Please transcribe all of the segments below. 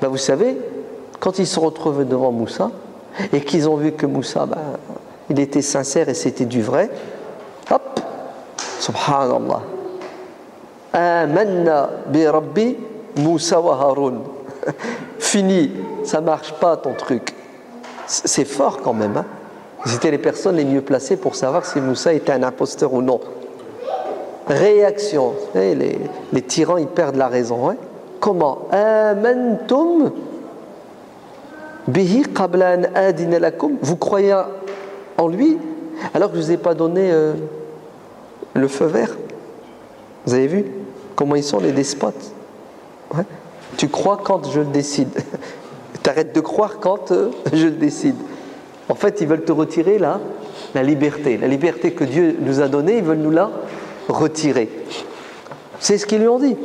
Vous savez, quand ils se sont retrouvés devant Moussa et qu'ils ont vu que Moussa, il était sincère et c'était du vrai, hop, subhanallah, amanna bi rabbi Moussa wa Haroun. Fini, ça marche pas ton truc. C'est fort quand même, hein. C'était les personnes les mieux placées pour savoir si Moussa était un imposteur ou non. Réaction. Les tyrans, ils perdent la raison. Hein. Comment? Amantum bihi qabla an adina lakum. Vous croyez en lui alors que je ne vous ai pas donné le feu vert. Vous avez vu comment ils sont les despotes? Ouais. Tu crois quand je le décide. T'arrêtes de croire quand je le décide. En fait, ils veulent te retirer la liberté. La liberté que Dieu nous a donnée, ils veulent nous la retirer. C'est ce qu'ils lui ont dit.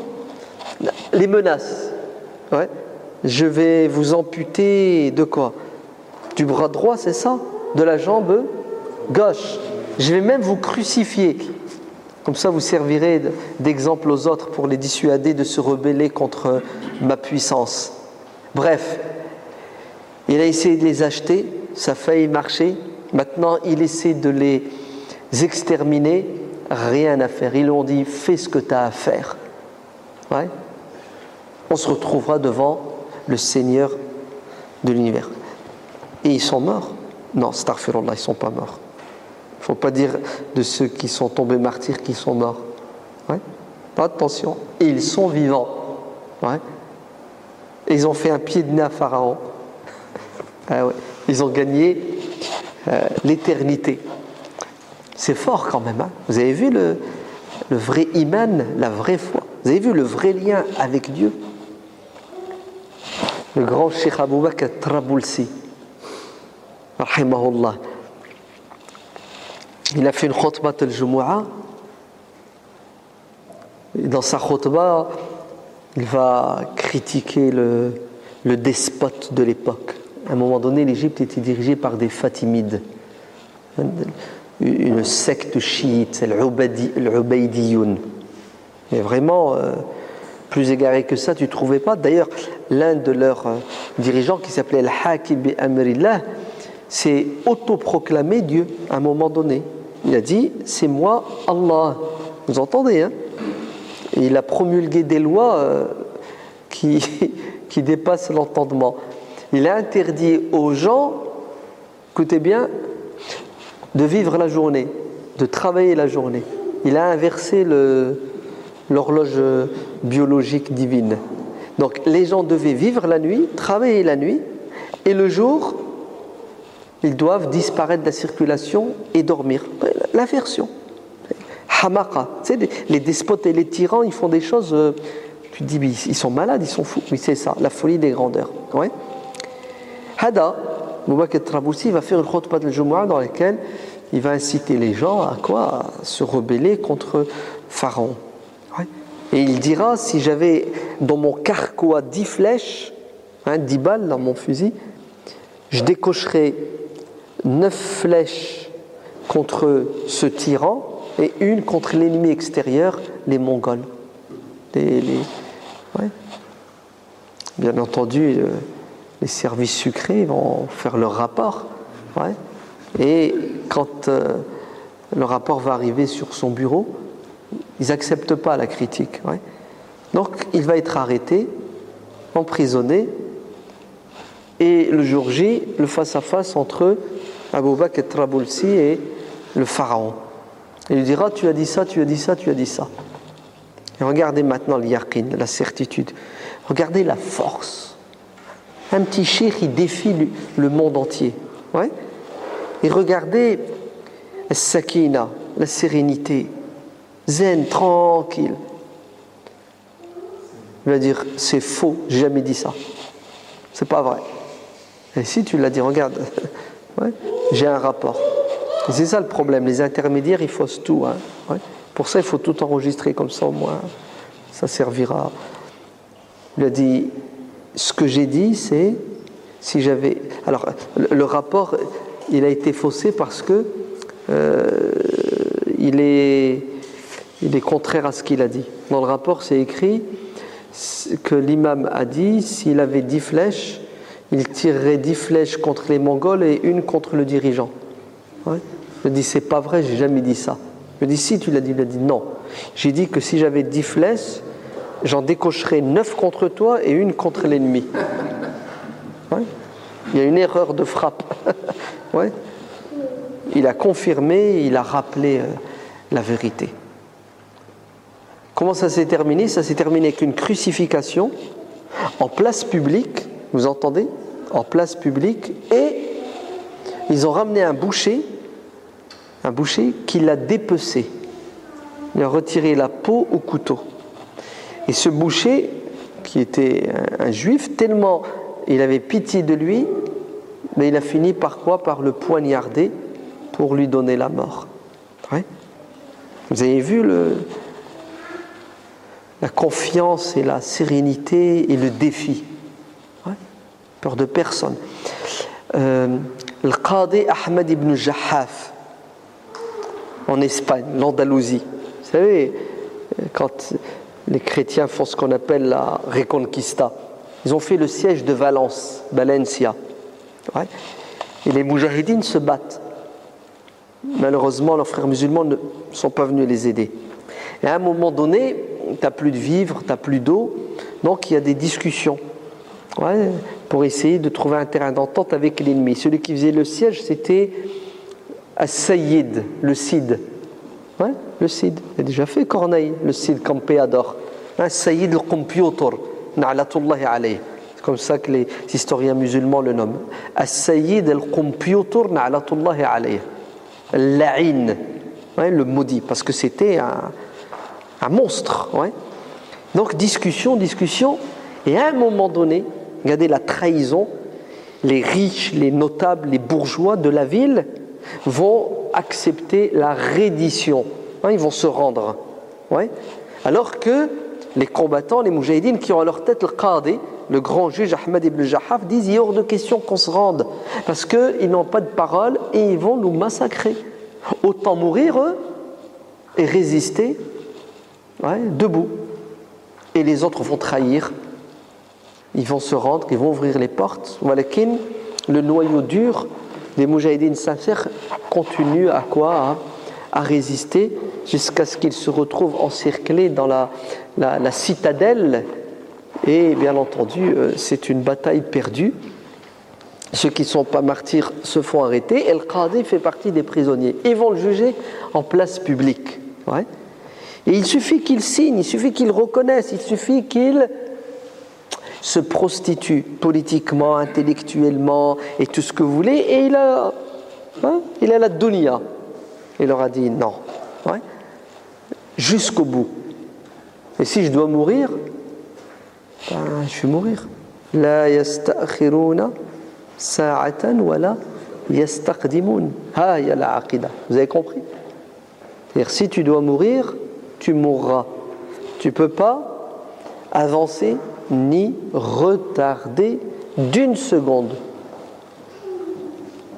Les menaces. Ouais. Je vais vous amputer de quoi? Du bras droit, c'est ça? De la jambe gauche. Je vais même vous crucifier. Comme ça, vous servirez d'exemple aux autres pour les dissuader de se rebeller contre ma puissance. Bref, il a essayé de les acheter, ça a failli marcher. Maintenant, il essaie de les exterminer. Rien à faire. Ils lui ont dit, fais ce que tu as à faire. Ouais. On se retrouvera devant le Seigneur de l'univers. Et ils sont morts? Non, astaghfirullah, ils ne sont pas morts. Il ne faut pas dire de ceux qui sont tombés martyrs qu'ils sont morts. Ouais. Attention, ils sont vivants. Ouais. Et ils ont fait un pied de nez à Pharaon. Ah ouais. Ils ont gagné l'éternité. C'est fort quand même. Hein. Vous avez vu le vrai iman, la vraie foi. Vous avez vu le vrai lien avec Dieu. Le grand Cheikh Abou Bakr Trabulsi, rahimahullah, il a fait une khutbah al-Jumu'ah. Et dans sa khutbah, il va critiquer le despote de l'époque. À un moment donné, l'Égypte était dirigée par des Fatimides, une secte chiite, c'est l'Ubaydiyoun. Mais vraiment, plus égaré que ça, tu ne trouvais pas. D'ailleurs, l'un de leurs dirigeants, qui s'appelait Al-Hakim bi Amrillah, s'est autoproclamé Dieu à un moment donné. Il a dit, c'est moi Allah. Vous entendez, hein? Et il a promulgué des lois qui dépassent l'entendement. Il a interdit aux gens, écoutez bien, de vivre la journée, de travailler la journée. Il a inversé l'horloge biologique divine. Donc les gens devaient vivre la nuit, travailler la nuit, et le jour, ils doivent disparaître de la circulation et dormir. L'inversion. Hamaqa. Tu sais, les despotes et les tyrans, ils font des choses, tu te dis, mais ils sont malades, ils sont fous. Oui, c'est ça, la folie des grandeurs. Ouais. Hada, Abou Bakr Trabulsi, va faire une khutbah al-Jumu'ah dans laquelle il va inciter les gens à quoi? À se rebeller contre Pharaon. Ouais. Et il dira, si j'avais dans mon carquois 10 flèches, 10 balles dans mon fusil, je décocherais 9 flèches contre ce tyran et une contre l'ennemi extérieur, les Mongols. Ouais. Bien entendu, les services sucrés vont faire leur rapport. Ouais. Et quand le rapport va arriver sur son bureau, ils n'acceptent pas la critique. Ouais. Donc, il va être arrêté, emprisonné, et le jour J, le face-à-face entre Abou Bakr Trabulsi et le pharaon. Il lui dira, tu as dit ça, tu as dit ça, tu as dit ça. Et regardez maintenant le yaqin, la certitude. Regardez la force. Un petit cheikh, il défie le monde entier. Ouais. Et regardez Sakina, la sérénité, zen, tranquille. Il va dire, c'est faux, j'ai jamais dit ça. C'est pas vrai. Et si tu l'as dit, regarde, ouais, j'ai un rapport. Et c'est ça le problème, les intermédiaires, ils faussent tout. Hein. Ouais. Pour ça, il faut tout enregistrer, comme ça au moins, ça servira. Il a dit, ce que j'ai dit, c'est, si j'avais... Alors, le rapport, il a été faussé parce que il est contraire à ce qu'il a dit. Dans le rapport, c'est écrit, que l'imam a dit, s'il avait 10 flèches, il tirerait 10 flèches contre les Mongols et une contre le dirigeant. Ouais. Je dis, c'est pas vrai, j'ai jamais dit ça. Je dis, si, tu l'as dit. Il a dit, non. J'ai dit que si j'avais 10 flèches, j'en décocherais 9 contre toi et une contre l'ennemi. Ouais. Il y a une erreur de frappe. Ouais. Il a confirmé, il a rappelé la vérité. Comment ça s'est terminé? Ça s'est terminé avec une crucifixion en place publique, vous entendez? En place publique, et ils ont ramené un boucher qui l'a dépecé. Il a retiré la peau au couteau. Et ce boucher, qui était un juif, tellement il avait pitié de lui, mais il a fini par quoi? Par le poignarder pour lui donner la mort. Ouais. Vous avez vu la confiance et la sérénité et le défi. Ouais. Peur de personne. Le Qadi Ahmed ibn Jahaf, en Espagne, l'Andalousie. Vous savez, quand les chrétiens font ce qu'on appelle la Reconquista, ils ont fait le siège de Valence, Valencia. Ouais. Et les moujahidines se battent. Malheureusement, leurs frères musulmans ne sont pas venus les aider. Et à un moment donné, tu n'as plus de vivres, tu n'as plus d'eau, donc il y a des discussions, ouais, pour essayer de trouver un terrain d'entente avec l'ennemi. Celui qui faisait le siège, c'était As-Sayyid, le Cid. Ouais, le Cid, il a déjà fait Corneille, le Cid Campeador. As-Sayyid al-Computer, na'latullahi alayh. C'est comme ça que les historiens musulmans le nomment. As-Sayyid al-Computer, na'latullahi alayh. La'in, ouais, le maudit, parce que c'était un monstre. Ouais. Donc discussion, et à un moment donné, regardez la trahison, les riches, les notables, les bourgeois de la ville vont accepter la reddition. Ouais, ils vont se rendre. Ouais. Alors que les combattants, les moujahidines qui ont à leur tête le Qadi, le grand juge Ahmed ibn Jahaf, disent il est hors de question qu'on se rende parce qu'ils n'ont pas de parole et ils vont nous massacrer. Autant mourir eux et résister, ouais, debout. Et les autres vont trahir, ils vont se rendre, ils vont ouvrir les portes. Walakin, le noyau dur des moujahidines sincères continue à quoi? À résister jusqu'à ce qu'ils se retrouvent encerclés dans la citadelle. Et bien entendu, c'est une bataille perdue. Ceux qui ne sont pas martyrs se font arrêter et le Qadi fait partie des prisonniers. Ils vont le juger en place publique. Ouais. Et il suffit qu'il signe, il suffit qu'il reconnaisse, il suffit qu'il se prostitue politiquement, intellectuellement et tout ce que vous voulez. Et il a la dunya. Il leur a dit non. Ouais. Jusqu'au bout. Et si je dois mourir, je vais mourir. La yasta'khiruna sa'atan wa la yastaqdimun. Ha ya la aqida. Vous avez compris? C'est-à-dire, si tu dois mourir, tu mourras. Tu ne peux pas avancer ni retarder d'une seconde.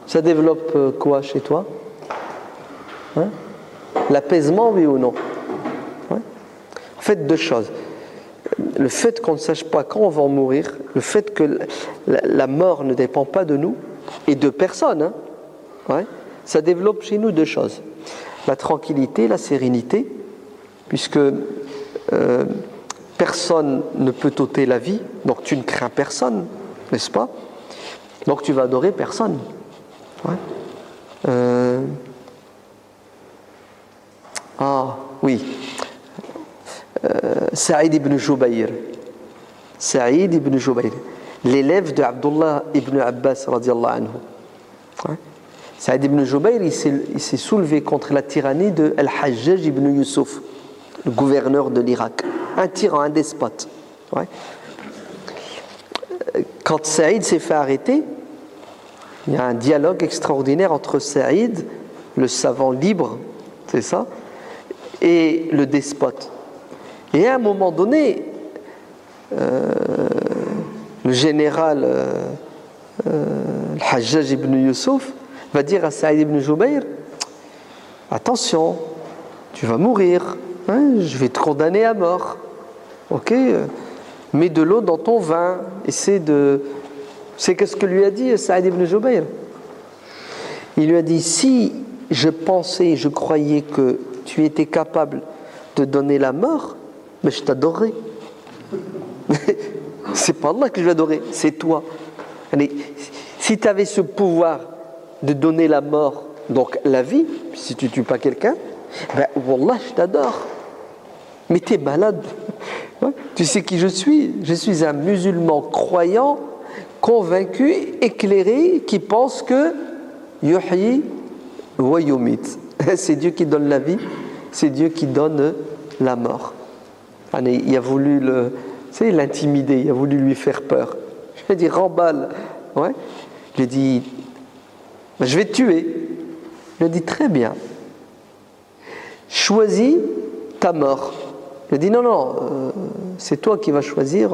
Ça développe quoi chez toi? Hein? L'apaisement, oui ou non? Ouais. En fait, deux choses. Le fait qu'on ne sache pas quand on va en mourir, le fait que la mort ne dépend pas de nous et de personne, hein, ouais, ça développe chez nous deux choses. La tranquillité, la sérénité, puisque personne ne peut t'ôter la vie, donc tu ne crains personne, n'est-ce pas? Donc tu vas adorer personne. Ouais. Ah oui. Saïd ibn Jubayr, l'élève de Abdullah ibn Abbas radiallahu anhu. Ouais. Saïd ibn Jubayr, il s'est soulevé contre la tyrannie de Al-Hajjaj ibn Yusuf, le gouverneur de l'Irak, un tyran, un despote. Ouais. Quand Saïd s'est fait arrêter, il y a un dialogue extraordinaire entre Saïd, le savant libre, c'est ça, et le despote. Et à un moment donné, le général Al-Hajjaj ibn Yusuf va dire à Saïd ibn Jubayr, attention, tu vas mourir, hein, je vais te condamner à mort. Ok, mets de l'eau dans ton vin. Essaie de... C'est ce que lui a dit Saïd ibn Jubayr. Il lui a dit, si je pensais, je croyais que tu étais capable de donner la mort, mais je t'adorerais. C'est pas Allah que je vais adorer, c'est toi. Allez, si tu avais ce pouvoir de donner la mort, donc la vie, si tu ne tues pas quelqu'un, ben Wallah, je t'adore. Mais tu es malade. Ouais. Tu sais qui je suis? Je suis un musulman croyant, convaincu, éclairé, qui pense que yuhyi wa yumit. C'est Dieu qui donne la vie, c'est Dieu qui donne la mort. Allez, il a voulu l'intimider, il a voulu lui faire peur. Je lui ai dit, remballe. Ouais. Je lui ai dit, je vais te tuer. Je lui ai dit, très bien. Choisis ta mort. Il a dit, non, c'est toi qui vas choisir.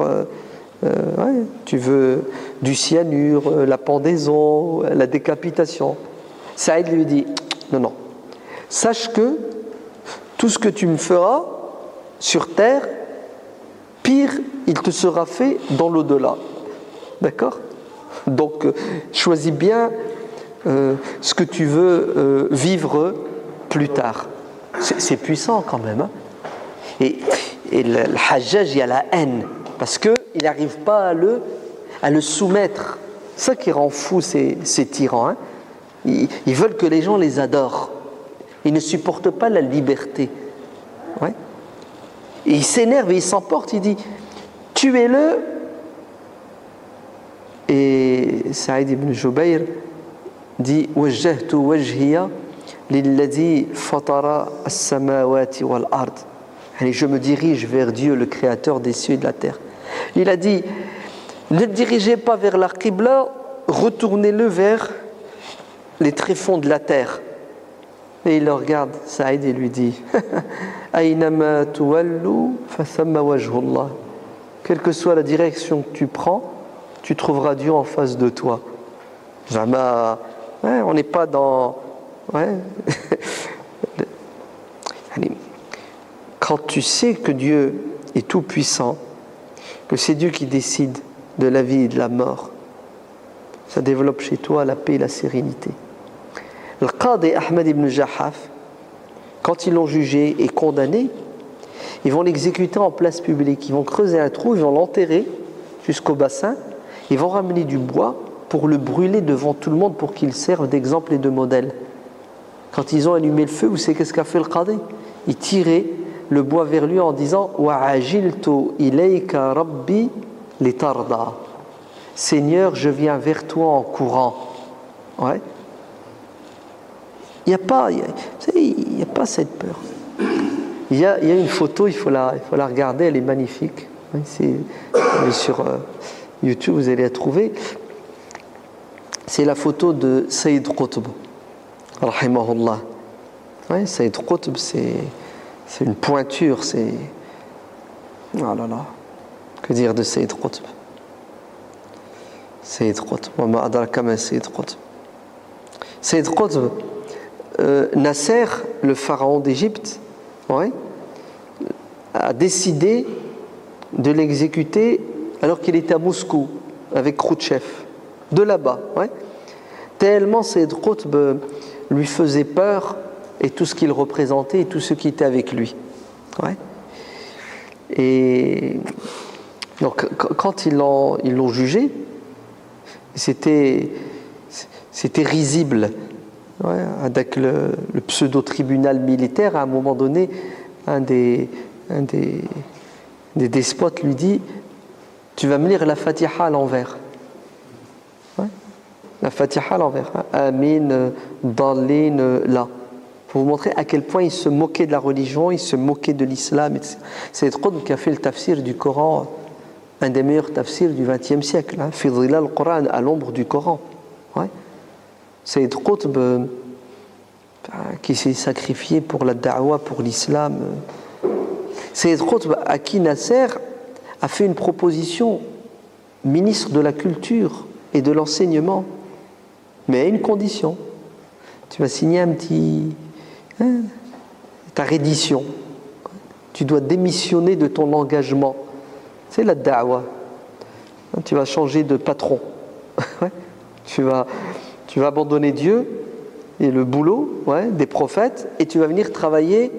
Ouais, tu veux du cyanure, la pendaison, la décapitation. Saïd lui dit, non. Sache que tout ce que tu me feras sur terre, pire, il te sera fait dans l'au-delà. D'accord? Donc, choisis bien ce que tu veux vivre plus tard. C'est puissant quand même. Hein? Et le Hajjaj, il y a la haine, parce qu'il n'arrive pas à le soumettre. C'est ça qui rend fou ces tyrans. Hein? Ils veulent que les gens les adorent. Ils ne supportent pas la liberté. Ouais? Et il s'énerve et il s'emporte, il dit, tuez-le. Et Saïd ibn Jubayr dit, wajjahtu wajhiya lilladhi fatara as-samawati wal ard. Et je me dirige vers Dieu, le créateur des cieux et de la terre. Il a dit, ne le dirigez pas vers la Qibla, retournez-le vers les tréfonds de la terre. Et il le regarde, Saïd, et lui dit, Aynama tuwallu fathamma wajhullah. Quelle que soit la direction que tu prends, tu trouveras Dieu en face de toi. Jamais, ouais, on n'est pas dans... Ouais. Quand tu sais que Dieu est tout puissant, que c'est Dieu qui décide de la vie et de la mort, ça développe chez toi la paix et la sérénité. Le Qadi Ahmed ibn Jahaf, quand ils l'ont jugé et condamné, ils vont l'exécuter en place publique. Ils vont creuser un trou, ils vont l'enterrer jusqu'au bassin, ils vont ramener du bois pour le brûler devant tout le monde pour qu'il serve d'exemple et de modèle. Quand ils ont allumé le feu, vous savez qu'est-ce qu'a fait le Qadi? Il tirait le bois vers lui en disant « Wa'ajiltu ilayka rabbi litarda » Seigneur, je viens vers toi en courant. Ouais. Il n'y a pas cette peur. Il y a une photo, il faut la regarder, elle est magnifique. Elle est sur YouTube, vous allez la trouver. C'est la photo de Sayyid Qutb, rahimahullah. Ouais, Sayyid Qutb, c'est une pointure, c'est... Oh là là, que dire de Sayyid Qutb? Sayyid Qutb, wa ma adraka ma Sayyid Qutb. Sayyid Qutb, Nasser, le pharaon d'Égypte, ouais, a décidé de l'exécuter alors qu'il était à Moscou avec Khrouchtchev, de là-bas, ouais. Tellement Sayyid Qutb lui faisait peur et tout ce qu'il représentait et tout ce qui était avec lui, ouais. Et donc quand ils l'ont jugé, c'était risible. Ouais, avec le pseudo-tribunal militaire, à un moment donné, un des despotes lui dit « Tu vas me lire la Fatiha à l'envers. Ouais. » La Fatiha à l'envers. Hein. Amin, Dalin, là. Pour vous montrer à quel point il se moquait de la religion, il se moquait de l'islam. C'est Qutb qui a fait le tafsir du Coran, un des meilleurs tafsirs du XXe siècle. Hein. Fi dhilal al-Qur'an, à l'ombre du Coran. Ouais. Sayyid Qutb qui s'est sacrifié pour la da'wa, pour l'islam. Sayyid Qutb à qui Nasser a fait une proposition, ministre de la culture et de l'enseignement, mais à une condition. Tu vas signer un petit... ta reddition. Tu dois démissionner de ton engagement C'est la da'wa. Tu vas changer de patron. Ouais. Tu vas abandonner Dieu et le boulot, ouais, des prophètes, et tu vas venir travailler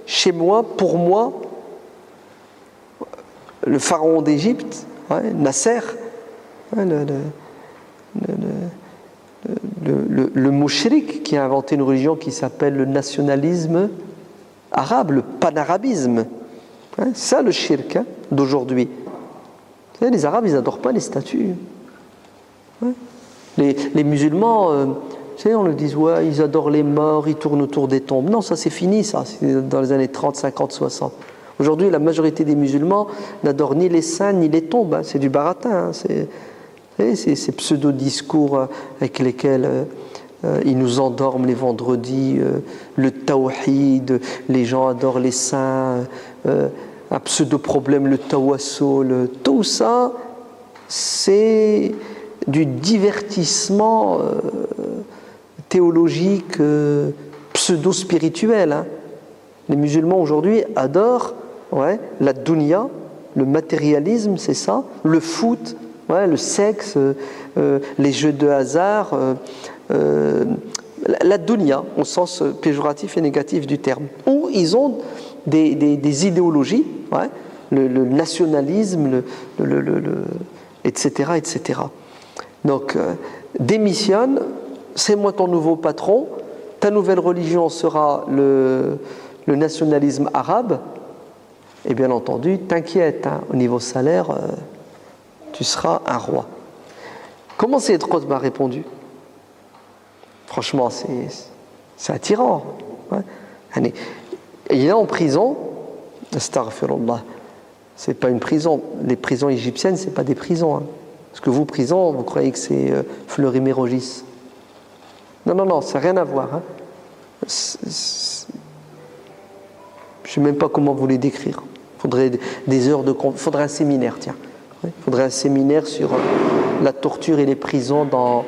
chez moi, pour moi, le pharaon d'Égypte, ouais, Nasser, ouais, le mouchrik qui a inventé une religion qui s'appelle le nationalisme arabe, le panarabisme. Hein, c'est ça le shirk, hein, d'aujourd'hui. Vous savez, les Arabes, ils n'adorent pas les statues. Ouais. Les musulmans, vous savez, on le dit, ouais, ils adorent les morts, ils tournent autour des tombes. Non, ça c'est fini, ça, c'est dans les années 30, 50, 60. Aujourd'hui, la majorité des musulmans n'adorent ni les saints ni les tombes, hein, c'est du baratin, hein, c'est ces pseudo-discours avec lesquels ils nous endorment les vendredis, le tawhid, les gens adorent les saints, un pseudo-problème, le tawassul, tout ça, c'est du divertissement théologique pseudo-spirituel. Hein. Les musulmans aujourd'hui adorent, ouais, la dunya, le matérialisme, c'est ça, le foot, ouais, le sexe, les jeux de hasard, la dunya au sens péjoratif et négatif du terme, où ils ont des idéologies, ouais, le nationalisme, etc., etc. Donc, démissionne, c'est moi ton nouveau patron, ta nouvelle religion sera le nationalisme arabe, et bien entendu, t'inquiète, hein, au niveau salaire, tu seras un roi. Comment Sayyid Qutb m'a répondu? Franchement, c'est attirant. Ouais. Il est en prison, astaghfirullah, c'est pas une prison. Les prisons égyptiennes, c'est pas des prisons. Hein. Parce que vous, prison, vous croyez que c'est Fleury-Mérogis. Non, ça n'a rien à voir. Hein. Je ne sais même pas comment vous les décrire. Il faudrait des heures de... Il faudrait un séminaire, tiens. Il faudrait un séminaire sur la torture et les prisons dans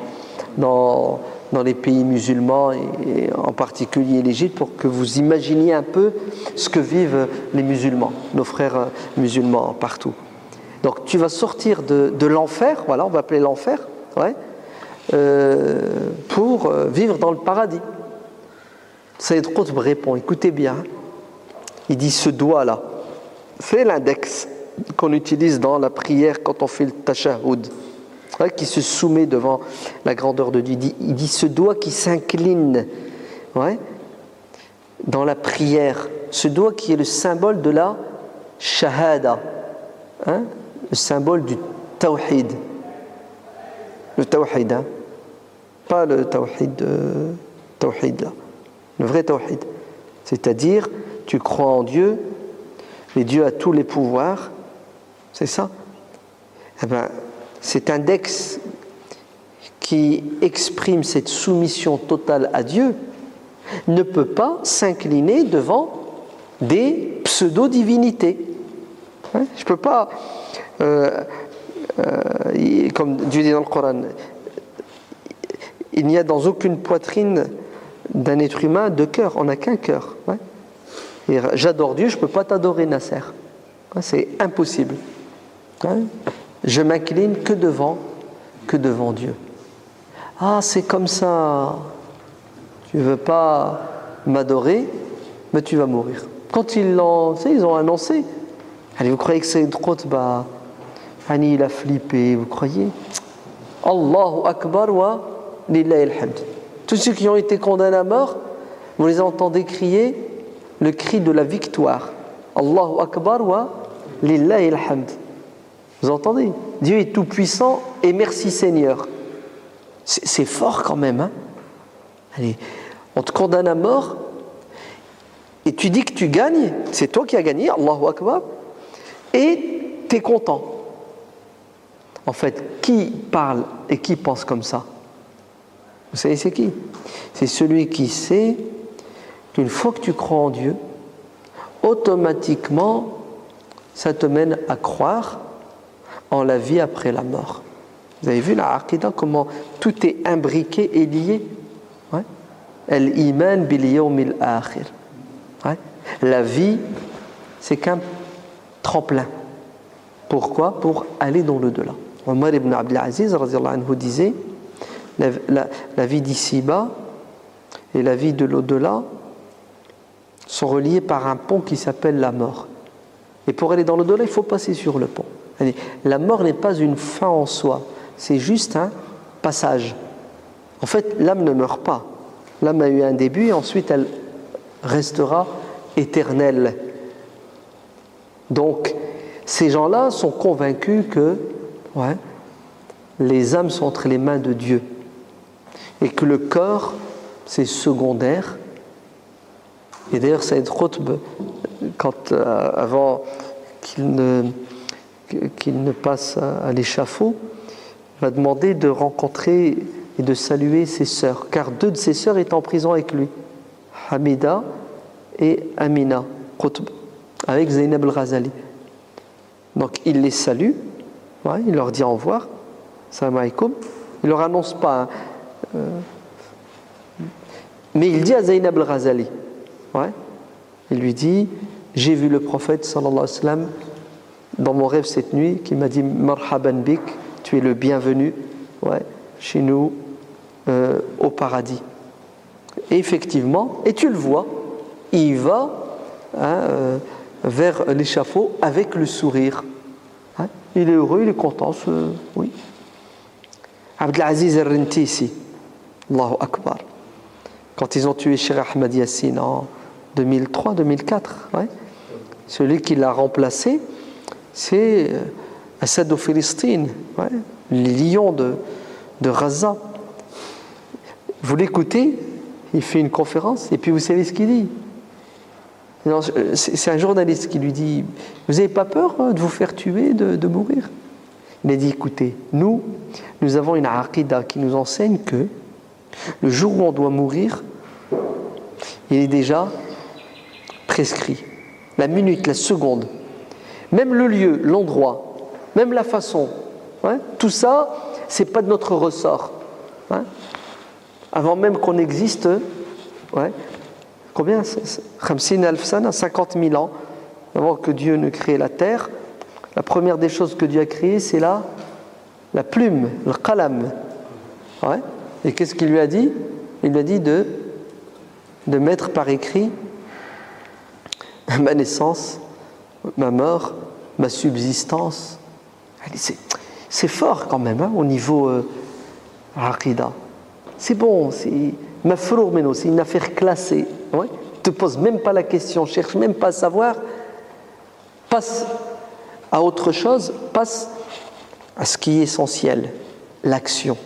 les pays musulmans et en particulier l'Égypte pour que vous imaginiez un peu ce que vivent les musulmans, nos frères musulmans partout. Donc tu vas sortir de l'enfer, voilà, on va appeler l'enfer, ouais, pour vivre dans le paradis. Sayyid Qutb répond, écoutez bien, il dit ce doigt-là, c'est l'index qu'on utilise dans la prière quand on fait le tashahhud, ouais, qui se soumet devant la grandeur de Dieu. Il dit ce doigt qui s'incline, ouais, dans la prière, ce doigt qui est le symbole de la shahada, hein, le symbole du tawhid. Le tawhid, hein, pas le tawhid là, le vrai tawhid. C'est-à-dire, tu crois en Dieu, mais Dieu a tous les pouvoirs, c'est ça? Eh bien, cet index qui exprime cette soumission totale à Dieu ne peut pas s'incliner devant des pseudo-divinités. Hein? Je ne peux pas, comme Dieu dit dans le Coran, il n'y a dans aucune poitrine d'un être humain de cœur, on n'a qu'un cœur. Ouais. Et j'adore Dieu, je ne peux pas t'adorer, Nasser. Ouais, c'est impossible. Ouais. Je m'incline que devant Dieu. Ah, c'est comme ça. Tu ne veux pas m'adorer, mais tu vas mourir. Quand ils ont annoncé, allez, vous croyez que c'est une Qutb, Hani, il a flippé, vous croyez? Allahu Akbar wa lillahi alhamd. Tous ceux qui ont été condamnés à mort, vous les entendez crier le cri de la victoire. Allahu Akbar wa lillahi alhamd. Vous entendez? Dieu est tout puissant et merci Seigneur. C'est fort quand même. Hein? Allez, on te condamne à mort et tu dis que tu gagnes, c'est toi qui as gagné, Allahu Akbar, et tu es content. En fait, qui parle et qui pense comme ça? Vous savez c'est qui? C'est celui qui sait qu'une fois que tu crois en Dieu, automatiquement, ça te mène à croire en la vie après la mort. Vous avez vu la Aqidah, comment tout est imbriqué et lié? Ouais. Al-iman bil yawmil akhir. Ouais. La vie, c'est qu'un tremplin. Pourquoi? Pour aller dans l'au-delà. Omar ibn Abdel Aziz radhiyallahu anhu disait la vie d'ici-bas et la vie de l'au-delà sont reliés par un pont qui s'appelle la mort. Et pour aller dans l'au-delà, il faut passer sur le pont. La mort n'est pas une fin en soi, c'est juste un passage. En fait, l'âme ne meurt pas. L'âme a eu un début et ensuite elle restera éternelle. Donc, ces gens-là sont convaincus que les âmes sont entre les mains de Dieu et que le corps, c'est secondaire. Et d'ailleurs, Saïd Qutb, avant qu'il ne passe à l'échafaud, va demander de rencontrer et de saluer ses sœurs, car 2 de ses sœurs étaient en prison avec lui, Hamida et Amina Qutb, avec Zainab al-Ghazali. Donc il les salue, il leur dit au revoir, salam alaikum. Il ne leur annonce pas, mais il dit à Zainab al-Ghazali, il lui dit: j'ai vu le prophète sallallahu alayhi wa sallam dans mon rêve cette nuit, qui m'a dit marhaban bik, tu es le bienvenu chez nous au paradis. Et effectivement, et tu le vois, il va vers l'échafaud avec le sourire. Il est heureux, il est content. Oui. Abdelaziz al-Rintisi, Allahu Akbar, quand ils ont tué Cheikh Ahmed Yassine en 2003-2004, celui qui l'a remplacé, c'est Assad au Palestine, les lions de Gaza. Vous l'écoutez, il fait une conférence, et puis vous savez ce qu'il dit. C'est un journaliste qui lui dit: vous n'avez pas peur de vous faire tuer, de mourir? Il a dit: écoutez, nous avons une aqida qui nous enseigne que le jour où on doit mourir, il est déjà prescrit. La minute, la seconde, même le lieu, l'endroit, même la façon, tout ça, c'est pas de notre ressort. Avant même qu'on existe, combien? 50 000 ans avant que Dieu ne crée la terre, la première des choses que Dieu a créées, c'est la plume, le qalam. Et qu'est-ce qu'il lui a dit? Il lui a dit de mettre par écrit ma naissance, ma mort, ma subsistance. C'est fort quand même, au niveau aqida. C'est bon, c'est mafrour meno, c'est une affaire classée. Ne te pose même pas la question, cherche même pas à savoir, passe à autre chose, passe à ce qui est essentiel, l'action.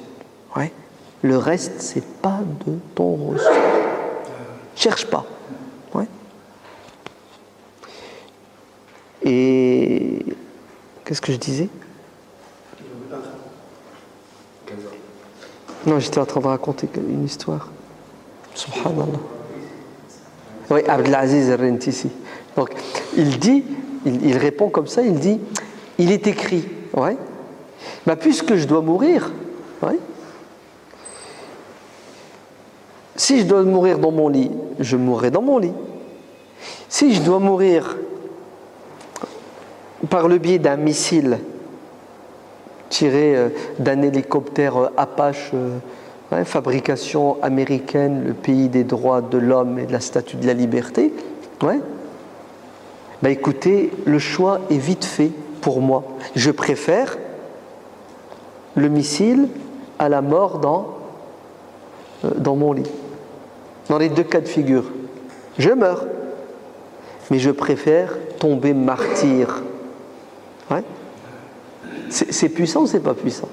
Le reste, c'est pas de ton ressort. Cherche pas. Et qu'est-ce que je disais? Non, j'étais en train de raconter une histoire. Subhanallah. Oui, Abdelaziz al-Rintisi. Donc, il répond comme ça, il dit: il est écrit, puisque je dois mourir, si je dois mourir dans mon lit, je mourrai dans mon lit. Si je dois mourir par le biais d'un missile tiré d'un hélicoptère Apache, fabrication américaine, le pays des droits de l'homme et de la statue de la liberté, écoutez, le choix est vite fait pour moi. Je préfère le missile à la mort dans mon lit. Dans les 2 cas de figure, je meurs, mais je préfère tomber martyr. C'est puissant ou c'est pas puissant?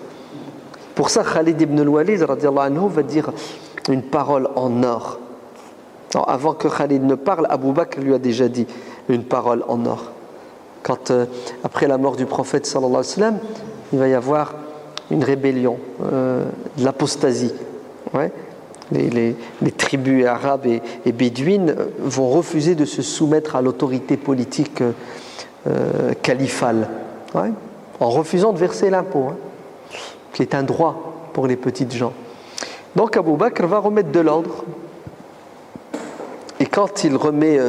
Pour ça, Khalid ibn al-Walid radhiyallahu anhu va dire une parole en or. Alors, avant que Khalid ne parle, Abu Bakr lui a déjà dit une parole en or. Quand après la mort du prophète sallallahu alayhi wa sallam, il va y avoir une rébellion, de l'apostasie. Les tribus arabes et bédouines vont refuser de se soumettre à l'autorité politique califale, en refusant de verser l'impôt, qui est un droit pour les petites gens. Donc Abu Bakr va remettre de l'ordre, et quand il remet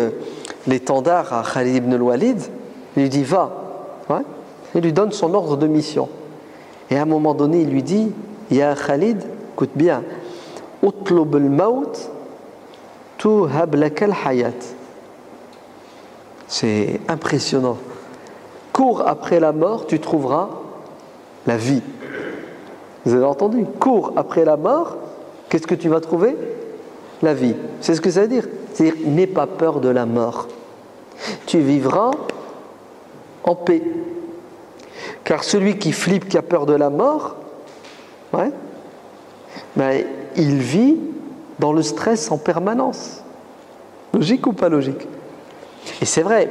l'étendard à Khalid ibn al-Walid, il lui dit: va, Il lui donne son ordre de mission. Et à un moment donné, il lui dit, Ya Khalid, écoute bien, utlub al-maut tuhab laka al-hayat. C'est impressionnant. Cours après la mort, tu trouveras la vie. Vous avez entendu? Cours après la mort, qu'est-ce que tu vas trouver? La vie. C'est ce que ça veut dire. C'est-à-dire, n'aie pas peur de la mort. Tu vivras en paix. Car celui qui flippe, qui a peur de la mort, ouais, ben, il vit dans le stress en permanence. Logique ou pas logique? Et c'est vrai,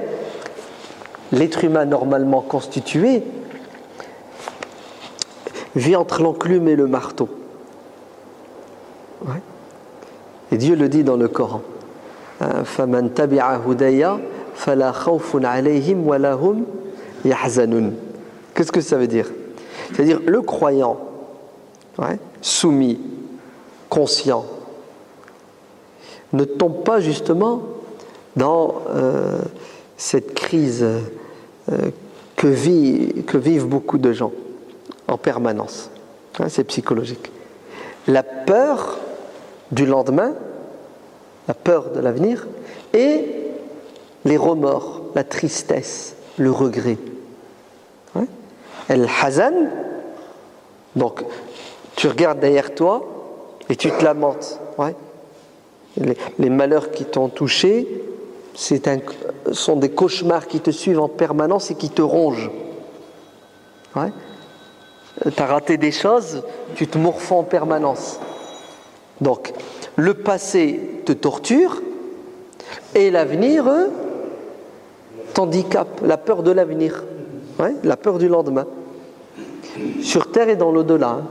l'être humain normalement constitué vit entre l'enclume et le marteau. Ouais. Et Dieu le dit dans le Coran. فَمَنْ تَبِعَ هُدَيَّ فَلَا خَوْفٌ عَلَيْهِمْ وَلَا هُمْ يَحْزَنُونَ. Qu'est-ce que ça veut dire? C'est-à-dire le croyant, ouais, soumis, conscient, ne tombe pas justement dans cette crise que vivent beaucoup de gens en permanence. Ouais, c'est psychologique. La peur du lendemain, la peur de l'avenir et les remords, la tristesse, le regret. Ouais. El-Hazan, donc tu regardes derrière toi et tu te lamentes. Ouais. Les malheurs qui t'ont touché, sont des cauchemars qui te suivent en permanence et qui te rongent. Ouais. Tu as raté des choses, tu te morfonds en permanence. Donc, le passé te torture et l'avenir t'handicape, la peur de l'avenir, ouais, la peur du lendemain. Sur terre et dans l'au-delà, hein.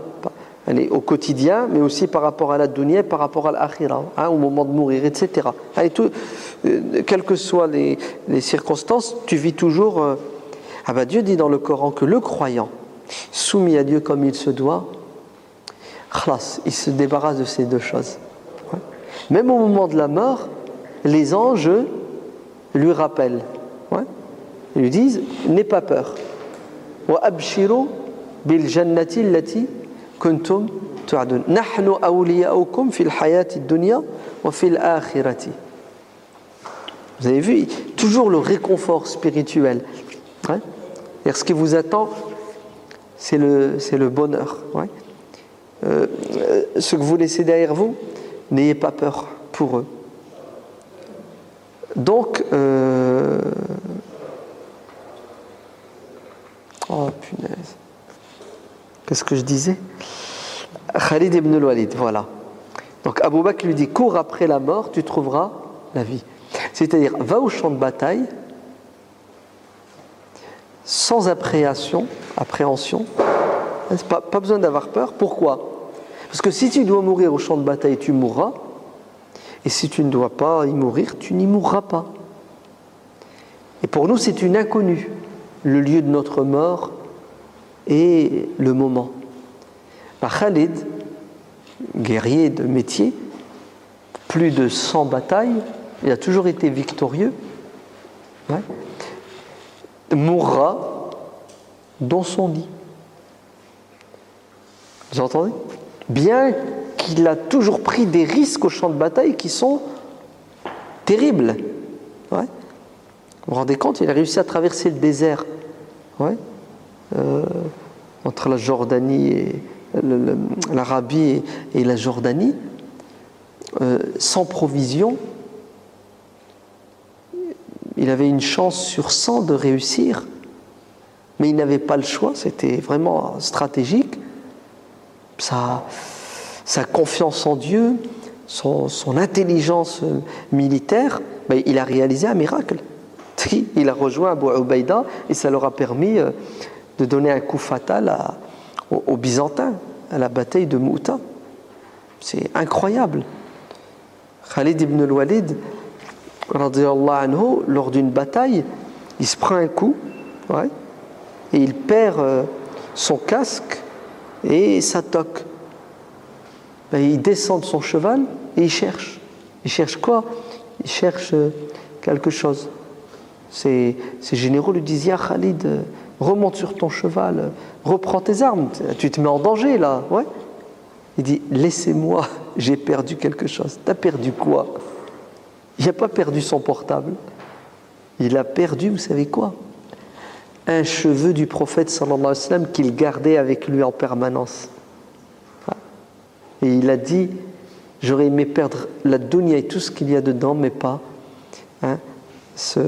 Au quotidien, mais aussi par rapport à la dunya, par rapport à l'akhira, hein, au moment de mourir, etc. Et tout, quelles que soient les circonstances, tu vis toujours. Dieu dit dans le Coran que le croyant, soumis à Dieu comme il se doit, khlas, il se débarrasse de ces deux choses. Ouais. Même au moment de la mort, les anges lui rappellent. Ouais. Ils lui disent, n'aie pas peur. Wa abshiru bil jannati allati kuntum tu'adun. Nahnu awliya'ukum fil hayati dunya wa fil akhirati. Vous avez vu, toujours le réconfort spirituel. Ouais. Et ce qui vous attend, c'est le bonheur. Ouais. Ce que vous laissez derrière vous, n'ayez pas peur pour eux. Donc, oh punaise, qu'est-ce que je disais? Khalid ibn al-Walid, voilà. Donc Abu Bakr lui dit, cours après la mort, tu trouveras la vie. C'est-à-dire, va au champ de bataille, sans appréhension, pas besoin d'avoir peur. Pourquoi? Parce que si tu dois mourir au champ de bataille, tu mourras. Et si tu ne dois pas y mourir, tu n'y mourras pas. Et pour nous, c'est une inconnue, le lieu de notre mort et le moment. Khalid, guerrier de métier, plus de 100 batailles, il a toujours été victorieux, ouais, mourra dans son lit. Vous entendez? Bien qu'il a toujours pris des risques au champ de bataille qui sont terribles. Ouais. Vous vous rendez compte, il a réussi à traverser le désert, ouais, entre la Jordanie et l'Arabie et la Jordanie, sans provision. Il avait une chance sur 100 de réussir, mais il n'avait pas le choix, c'était vraiment stratégique. Sa confiance en Dieu, son intelligence militaire, il a réalisé un miracle. Il a rejoint Abu Ubaïda et ça leur a permis de donner un coup fatal aux Byzantins, à la bataille de Mou'ta. C'est incroyable. Khalid ibn al-Walid, radiyallahu anhu, lors d'une bataille, il se prend un coup, ouais, et il perd son casque et sa toque. Il descend de son cheval et il cherche. Il cherche quoi? Il cherche quelque chose. Ses généraux lui disent, Ya Khalid, remonte sur ton cheval, reprends tes armes, tu te mets en danger là. Ouais. Il dit, laissez-moi, j'ai perdu quelque chose. T'as perdu quoi? Il n'a pas perdu son portable. Il a perdu, vous savez quoi? Un cheveu du prophète sallallahu alayhi wa sallam qu'il gardait avec lui en permanence. Et il a dit, j'aurais aimé perdre la dunya et tout ce qu'il y a dedans, mais pas ce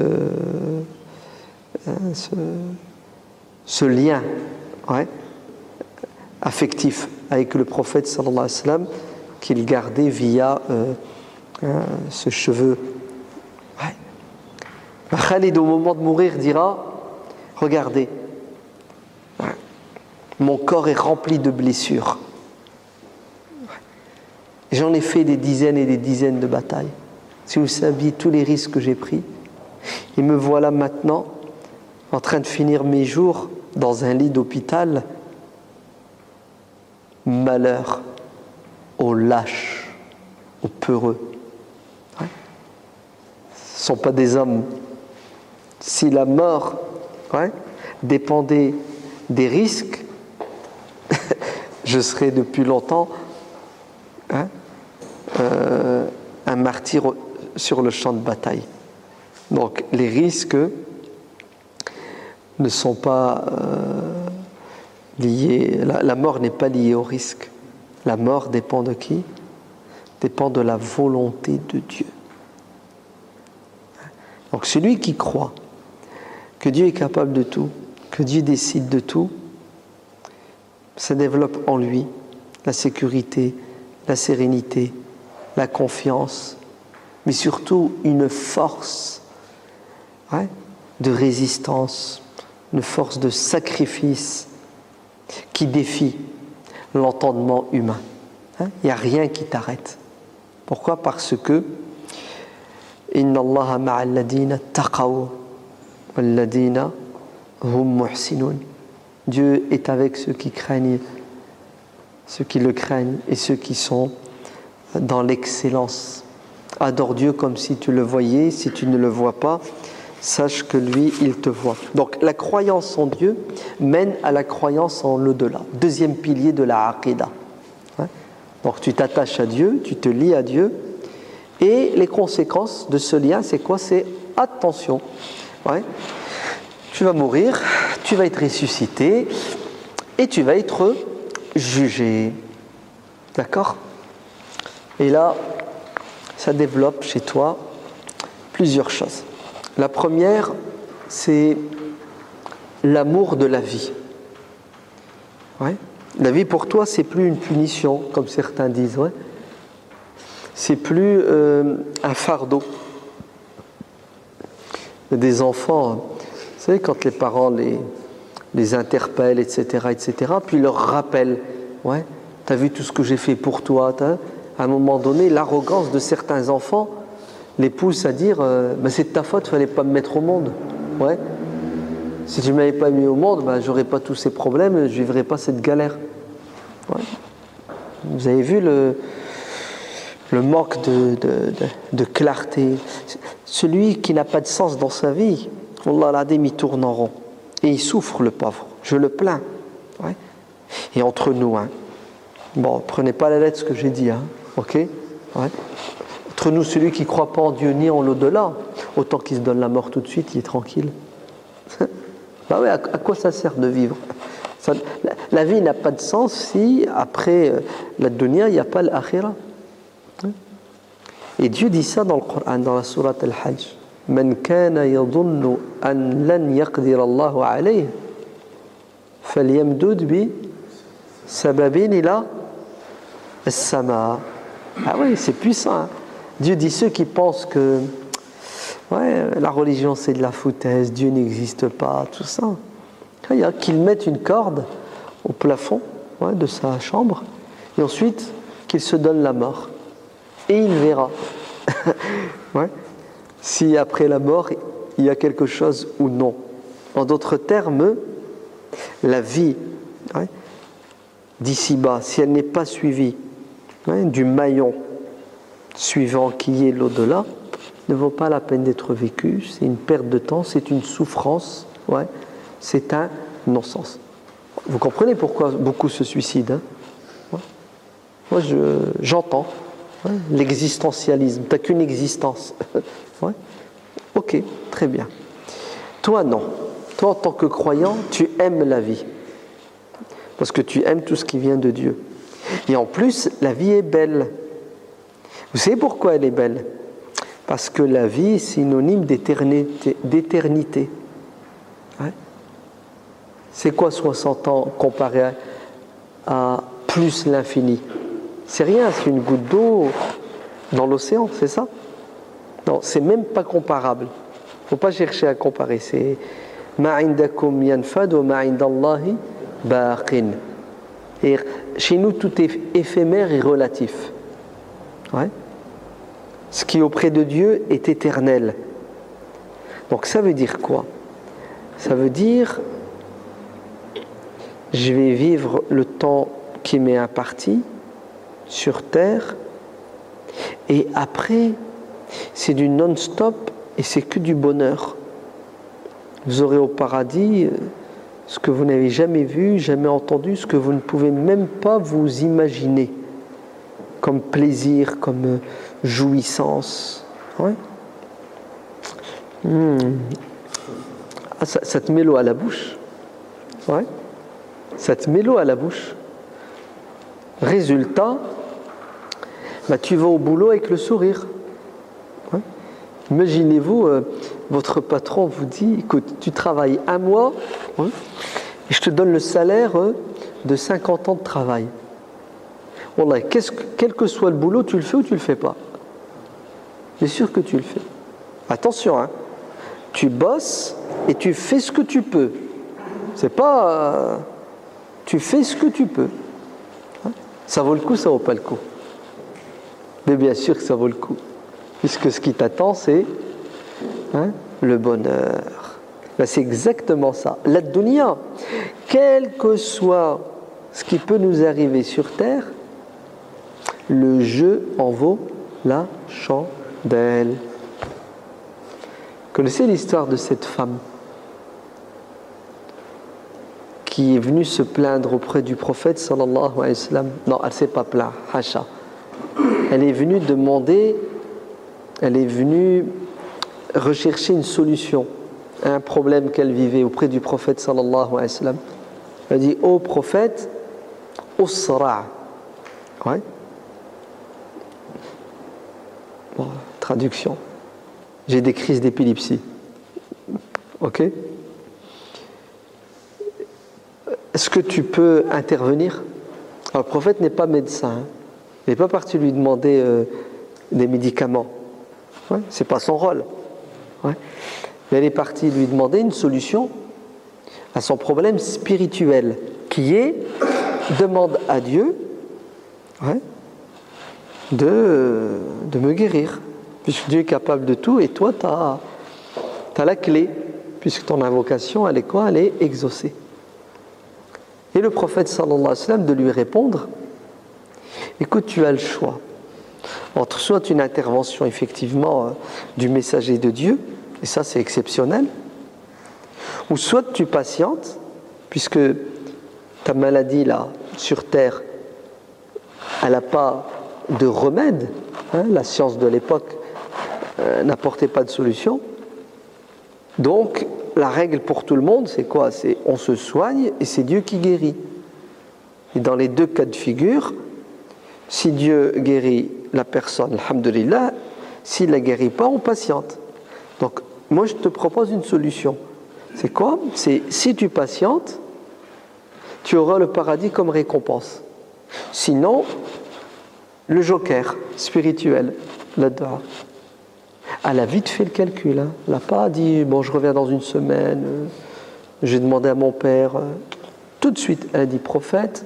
lien affectif avec le prophète sallallahu alayhi wa sallam qu'il gardait via ce cheveu. Khalid, au moment de mourir, dira, regardez, mon corps est rempli de blessures. J'en ai fait des dizaines et des dizaines de batailles. Si vous saviez tous les risques que j'ai pris, et me voilà maintenant en train de finir mes jours dans un lit d'hôpital. Malheur aux lâches, aux peureux. Ce ne sont pas des hommes. Si la mort dépendait des risques, je serais depuis longtemps un martyr sur le champ de bataille. Donc les risques ne sont pas liés, la mort n'est pas liée au risque. La mort dépend de qui? Dépend de la volonté de Dieu. Donc celui qui croit que Dieu est capable de tout, que Dieu décide de tout, ça développe en lui la sécurité, la sérénité, la confiance, mais surtout une force de résistance, une force de sacrifice qui défie l'entendement humain. Il n'y a rien qui t'arrête. Pourquoi? Parce que Inna Allaha ma'a alladhina taqaw walladhina hum muhsinun. Dieu est avec ceux qui craignent, ceux qui le craignent et ceux qui sont dans l'excellence. Adore Dieu comme si tu le voyais, si tu ne le vois pas, sache que lui, il te voit. Donc la croyance en Dieu mène à la croyance en l'au-delà. Deuxième pilier de la aqidah. Donc tu t'attaches à Dieu, tu te lies à Dieu, et les conséquences de ce lien, c'est quoi? C'est attention. Tu vas mourir, tu vas être ressuscité, et tu vas être jugé. D'accord? Et là, ça développe chez toi plusieurs choses. La première, c'est l'amour de la vie. La vie pour toi, c'est plus une punition, comme certains disent. C'est plus un fardeau. Il y a des enfants, vous savez, quand les parents les interpellent, etc., puis ils leur rappellent, t'as vu tout ce que j'ai fait pour toi, à un moment donné, l'arrogance de certains enfants les pousse à dire c'est de ta faute, il ne fallait pas me mettre au monde. Si tu ne m'avais pas mis au monde, je n'aurais pas tous ces problèmes, je ne vivrais pas cette galère. Vous avez vu le manque de clarté. Celui qui n'a pas de sens dans sa vie, Wallah l'adem, il tourne en rond. Et il souffre, le pauvre. Je le plains. Et entre nous, prenez pas la lettre ce que j'ai dit, ok? Entre nous, celui qui ne croit pas en Dieu ni en l'au-delà, autant qu'il se donne la mort tout de suite, il est tranquille. À quoi ça sert de vivre? La vie n'a pas de sens si, après la dunya, il n'y a pas l'akhira. Et Dieu dit ça dans le Coran, dans la sourate Al-Hajj. Man kana yadhunnu an lan yaqdir Allahu alayhi falyamdud bi sababin ila as-sama. Ah oui, c'est puissant. Dieu dit ceux qui pensent que la religion c'est de la foutaise, Dieu n'existe pas, tout ça. Qu'il mette une corde au plafond de sa chambre et ensuite qu'il se donne la mort. Et il verra si après la mort il y a quelque chose ou non. En d'autres termes, la vie d'ici-bas, si elle n'est pas suivie du maillon suivant qui est l'au-delà, ne vaut pas la peine d'être vécue. C'est une perte de temps, c'est une souffrance, c'est un non-sens. Vous comprenez pourquoi beaucoup se suicident, hein? Moi, j'entends. Ouais, l'existentialisme, tu n'as qu'une existence. Ouais. Ok, très bien. Toi, non. Toi, en tant que croyant, tu aimes la vie. Parce que tu aimes tout ce qui vient de Dieu. Et en plus, la vie est belle. Vous savez pourquoi elle est belle? Parce que la vie est synonyme d'éternité. Ouais. C'est quoi 60 ans comparé à plus l'infini? C'est rien, c'est une goutte d'eau dans l'océan, c'est ça? Non, c'est même pas comparable. Il ne faut pas chercher à comparer. C'est ma indakum yanfad wa ma indallahi baqin. Et chez nous, tout est éphémère et relatif. Ouais. Ce qui auprès de Dieu est éternel. Donc ça veut dire quoi? Ça veut dire je vais vivre le temps qui m'est imparti sur terre, et après c'est du non-stop et c'est que du bonheur. Vous aurez au paradis ce que vous n'avez jamais vu, jamais entendu, ce que vous ne pouvez même pas vous imaginer comme plaisir, comme jouissance. Ouais. Ah, ça te met l'eau à la bouche. Ouais. Ça te met l'eau à la bouche. Résultat, tu vas au boulot avec le sourire. Ouais. Imaginez-vous, votre patron vous dit, écoute, tu travailles un mois, ouais, et je te donne le salaire de 50 ans de travail. Wallah, quel que soit le boulot, tu le fais ou tu le fais pas? Bien sûr que tu le fais. Attention, hein, tu bosses et tu fais ce que tu peux. C'est pas... tu fais ce que tu peux. Ça vaut le coup, ça vaut pas le coup. Mais bien sûr que ça vaut le coup. Puisque ce qui t'attend, c'est le bonheur. Ben, c'est exactement ça. La dunya, quel que soit ce qui peut nous arriver sur terre, le jeu en vaut la chandelle. Vous connaissez l'histoire de cette femme qui est venue se plaindre auprès du prophète sallallahu alayhi wa sallam? Non, elle ne s'est pas plainte, hacha. Elle est venue demander, elle est venue rechercher une solution à un problème qu'elle vivait auprès du prophète sallallahu alayhi wa sallam. Elle dit: ô prophète, usra'. Ouais. Bon, traduction. J'ai des crises d'épilepsie. Ok? Est-ce que tu peux intervenir? Alors, le prophète n'est pas médecin. Hein. Il n'est pas parti lui demander des médicaments. Ouais, c'est pas son rôle. Ouais. Mais elle est partie lui demander une solution à son problème spirituel, qui est: demande à Dieu, ouais, de me guérir, puisque Dieu est capable de tout et toi tu as la clé, puisque ton invocation elle est quoi? Elle est exaucée. Et le prophète sallallahu alayhi wa sallam de lui répondre: écoute, tu as le choix entre soit une intervention effectivement du messager de Dieu, et ça c'est exceptionnel, ou soit tu patientes, puisque ta maladie là sur terre elle n'a pas de remède, hein, la science de l'époque n'apportait pas de solution. Donc la règle pour tout le monde, c'est quoi? C'est on se soigne et c'est Dieu qui guérit. Et dans les deux cas de figure, si Dieu guérit la personne, alhamdoulilah, s'il ne la guérit pas, on patiente. Donc moi je te propose une solution. C'est quoi? C'est si tu patientes, tu auras le paradis comme récompense. Sinon, le joker spirituel, la dua. Elle a vite fait le calcul. Hein. Elle n'a pas dit, bon, je reviens dans une semaine, j'ai demandé à mon père. Tout de suite, elle a dit, prophète,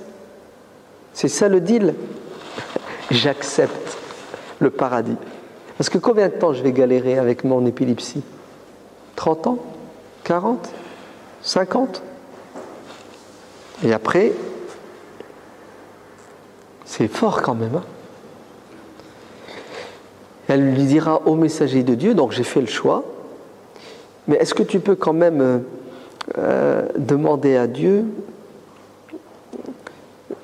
c'est ça le deal. J'accepte le paradis. Parce que combien de temps je vais galérer avec mon épilepsie? 30 ans? 40? 50? Et après, c'est fort quand même. Hein. Elle lui dira au messager de Dieu, donc j'ai fait le choix, mais est-ce que tu peux quand même demander à Dieu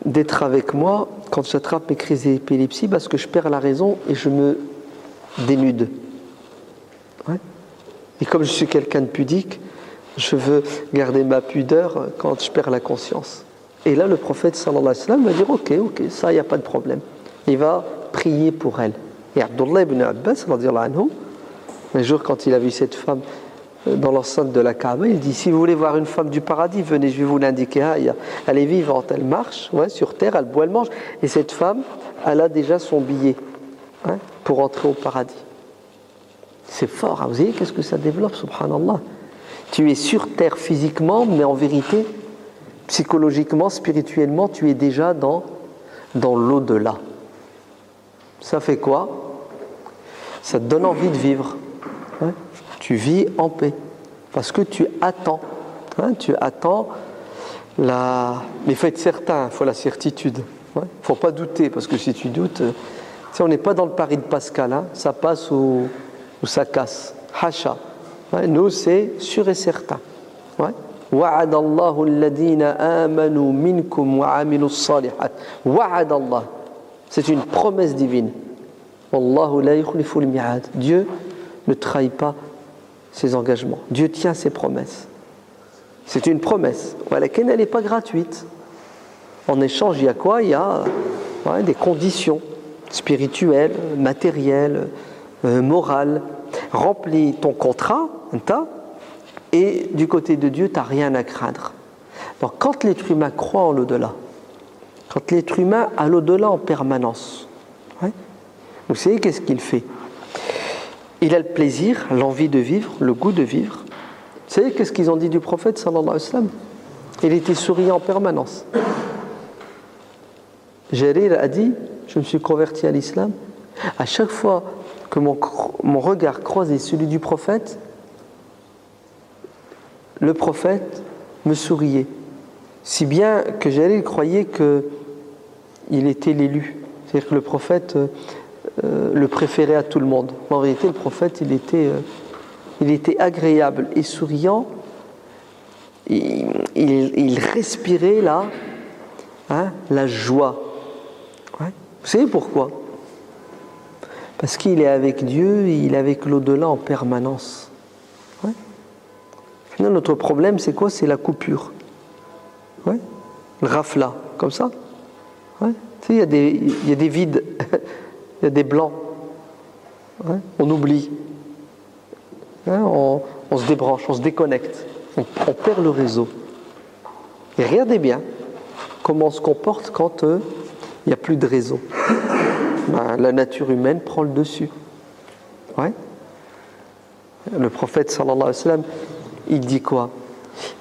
d'être avec moi quand j'attrape mes crises d'épilepsie parce que je perds la raison et je me dénude. Ouais. Et comme je suis quelqu'un de pudique, je veux garder ma pudeur quand je perds la conscience. Et là, le prophète sallallahu alayhi wa sallam va dire ok, ça, il n'y a pas de problème. Il va prier pour elle. Et Abdullah ibn Abbas, radiyallahu anhu, un jour, quand il a vu cette femme dans l'enceinte de la Kaaba, il dit si vous voulez voir une femme du paradis, venez, je vais vous l'indiquer. Ah, elle est vivante, elle marche sur terre, elle boit, elle mange. Et cette femme, elle a déjà son billet pour entrer au paradis. C'est fort, hein. Vous voyez qu'est-ce que ça développe, subhanallah. Tu es sur terre physiquement, mais en vérité, psychologiquement, spirituellement, tu es déjà dans l'au-delà. Ça fait quoi? Ça te donne envie de vivre. Tu vis en paix. Parce que tu attends. Tu attends la... Mais il faut être certain, il faut la certitude. Il ne faut pas douter, parce que si tu doutes... on n'est pas dans le pari de Pascal. Ça passe ou ça casse. Hacha. Nous, c'est sûr et certain. وَعَدَ اللَّهُ الَّذِينَ آمَنُوا مِنْكُمْ وَعَمِلُوا الصَّالِحَاتِ وَعَدَ اللَّهُ. C'est une promesse divine. وَاللَّهُ لَا يُخْلِفُ الْمِيعَادِ. Dieu ne trahit pas ses engagements. Dieu tient ses promesses. C'est une promesse. Laquelle elle n'est pas gratuite. En échange, il y a quoi? Il y a des conditions spirituelles, matérielles, morales. Remplis ton contrat, et du côté de Dieu, tu n'as rien à craindre. Donc, quand l'être humain croit en l'au-delà, quand l'être humain a l'au-delà en permanence, vous savez qu'est-ce qu'il fait? Il a le plaisir, l'envie de vivre, le goût de vivre. Vous savez qu'est-ce qu'ils ont dit du prophète sallallahu alayhi wa sallam? Il était souriant en permanence. Jarir a dit, je me suis converti à l'islam, à chaque fois que mon regard croisait celui du prophète, le prophète me souriait. Si bien que Jarir croyait qu'il était l'élu. C'est-à-dire que le prophète le préférait à tout le monde. En réalité, le prophète, il était agréable et souriant. Il respirait là, la joie. Vous savez pourquoi? Parce qu'il est avec Dieu, il est avec l'au-delà en permanence. Finalement, notre problème, c'est quoi? C'est la coupure. Le rafla, comme ça. Tu sais, il y a des vides, il y a des blancs. On oublie. On se débranche, on se déconnecte. On perd le réseau. Et regardez bien comment on se comporte quand il n'y a plus de réseau. La nature humaine prend le dessus. Le prophète sallallahu alayhi wa sallam, il dit quoi?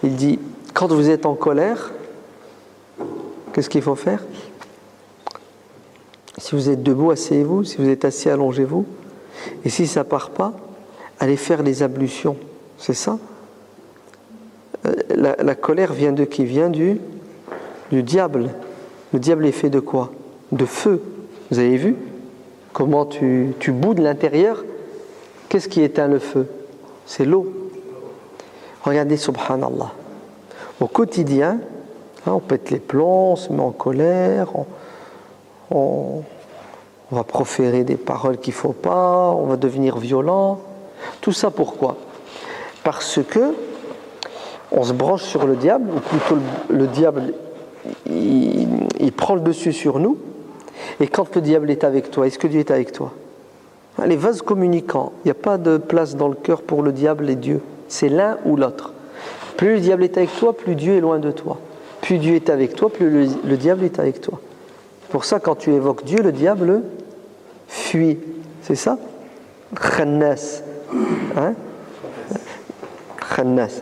Il dit, quand vous êtes en colère, qu'est-ce qu'il faut faire? Si vous êtes debout, asseyez-vous. Si vous êtes assis, allongez-vous. Et si ça ne part pas, allez faire les ablutions. C'est ça? La colère vient de qui? Vient du diable. Le diable est fait de quoi? De feu. Vous avez vu comment tu boues de l'intérieur? Qu'est-ce qui éteint le feu? C'est l'eau. Regardez, subhanallah. Au quotidien, on pète les plombs, on se met en colère, on va proférer des paroles qu'il ne faut pas, on va devenir violent. Tout ça pourquoi? Parce que on se branche sur le diable, ou plutôt le diable, il prend le dessus sur nous. Et quand le diable est avec toi, est-ce que Dieu est avec toi? Les vases communicants, il n'y a pas de place dans le cœur pour le diable et Dieu. C'est l'un ou l'autre. Plus le diable est avec toi, plus Dieu est loin de toi. Plus Dieu est avec toi, plus le diable est avec toi. Pour ça, quand tu évoques Dieu, le diable fuit. C'est ça? Khannas. Khannas.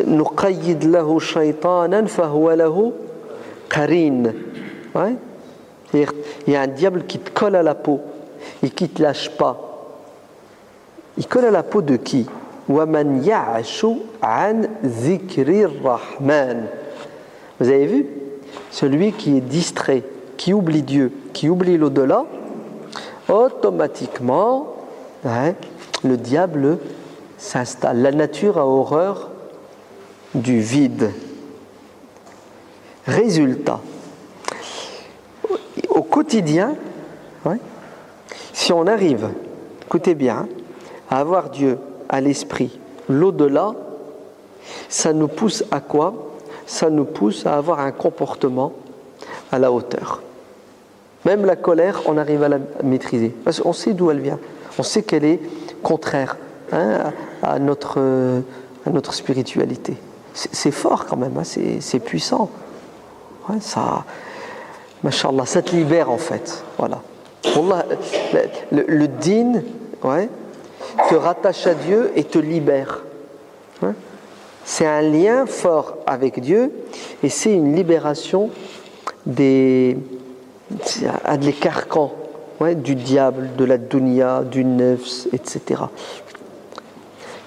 Nuqayyid lahu shaytanan fahuwa lahu qarin. Il y a un diable qui te colle à la peau et qui ne te lâche pas. Il colle à la peau de qui? وَمَنْ يَعْشُ عَنْ ذِكْرِ الرَّحْمَنِ. Vous avez vu? Celui qui est distrait, qui oublie Dieu, qui oublie l'au-delà, automatiquement, le diable s'installe. La nature a horreur du vide. Résultat, au quotidien, ouais, si on arrive, écoutez bien, à avoir Dieu à l'esprit, l'au-delà, ça nous pousse à quoi? Ça nous pousse à avoir un comportement à la hauteur. Même la colère, on arrive à la maîtriser. Parce qu'on sait d'où elle vient. On sait qu'elle est contraire à notre spiritualité. C'est fort quand même, hein, c'est puissant. Ouais, ça, Masha'Allah, ça te libère en fait. Voilà. Wallah, le din, ouais, te rattache à Dieu et te libère. Hein? C'est un lien fort avec Dieu et c'est une libération de les carcans, ouais, du diable, de la dunya, du nefs, etc.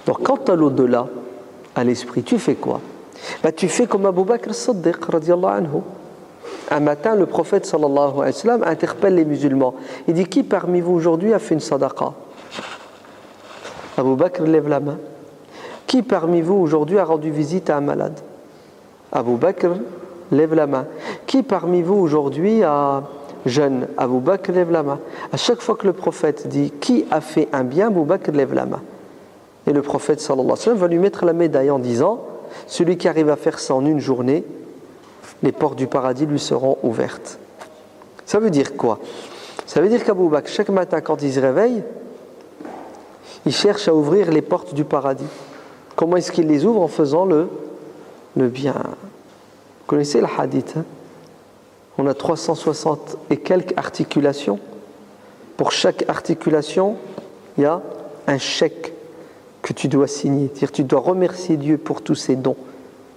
Donc quand tu as l'au-delà à l'esprit, tu fais quoi? Tu fais comme Abu Bakr as-Siddiq radiyallahu anhu. Un matin, le prophète sallallahu alayhi wa sallam interpelle les musulmans. Il dit, qui parmi vous aujourd'hui a fait une sadaqa? Abu Bakr lève la main. Qui parmi vous aujourd'hui a rendu visite à un malade? Abu Bakr lève la main. Qui parmi vous aujourd'hui a jeûne? Abu Bakr lève la main. À chaque fois que le prophète dit qui a fait un bien, Abu Bakr lève la main. Et le prophète sallallahu alayhi wa sallam va lui mettre la médaille en disant, celui qui arrive à faire ça en une journée, les portes du paradis lui seront ouvertes. Ça veut dire quoi? Ça veut dire qu'Abu Bakr, chaque matin quand il se réveille, il cherche à ouvrir les portes du paradis. Comment est-ce qu'il les ouvre? En faisant le bien. Vous connaissez le hadith, hein? On a 360 et quelques articulations. Pour chaque articulation, il y a un chèque que tu dois signer. C'est-à-dire tu dois remercier Dieu pour tous ses dons.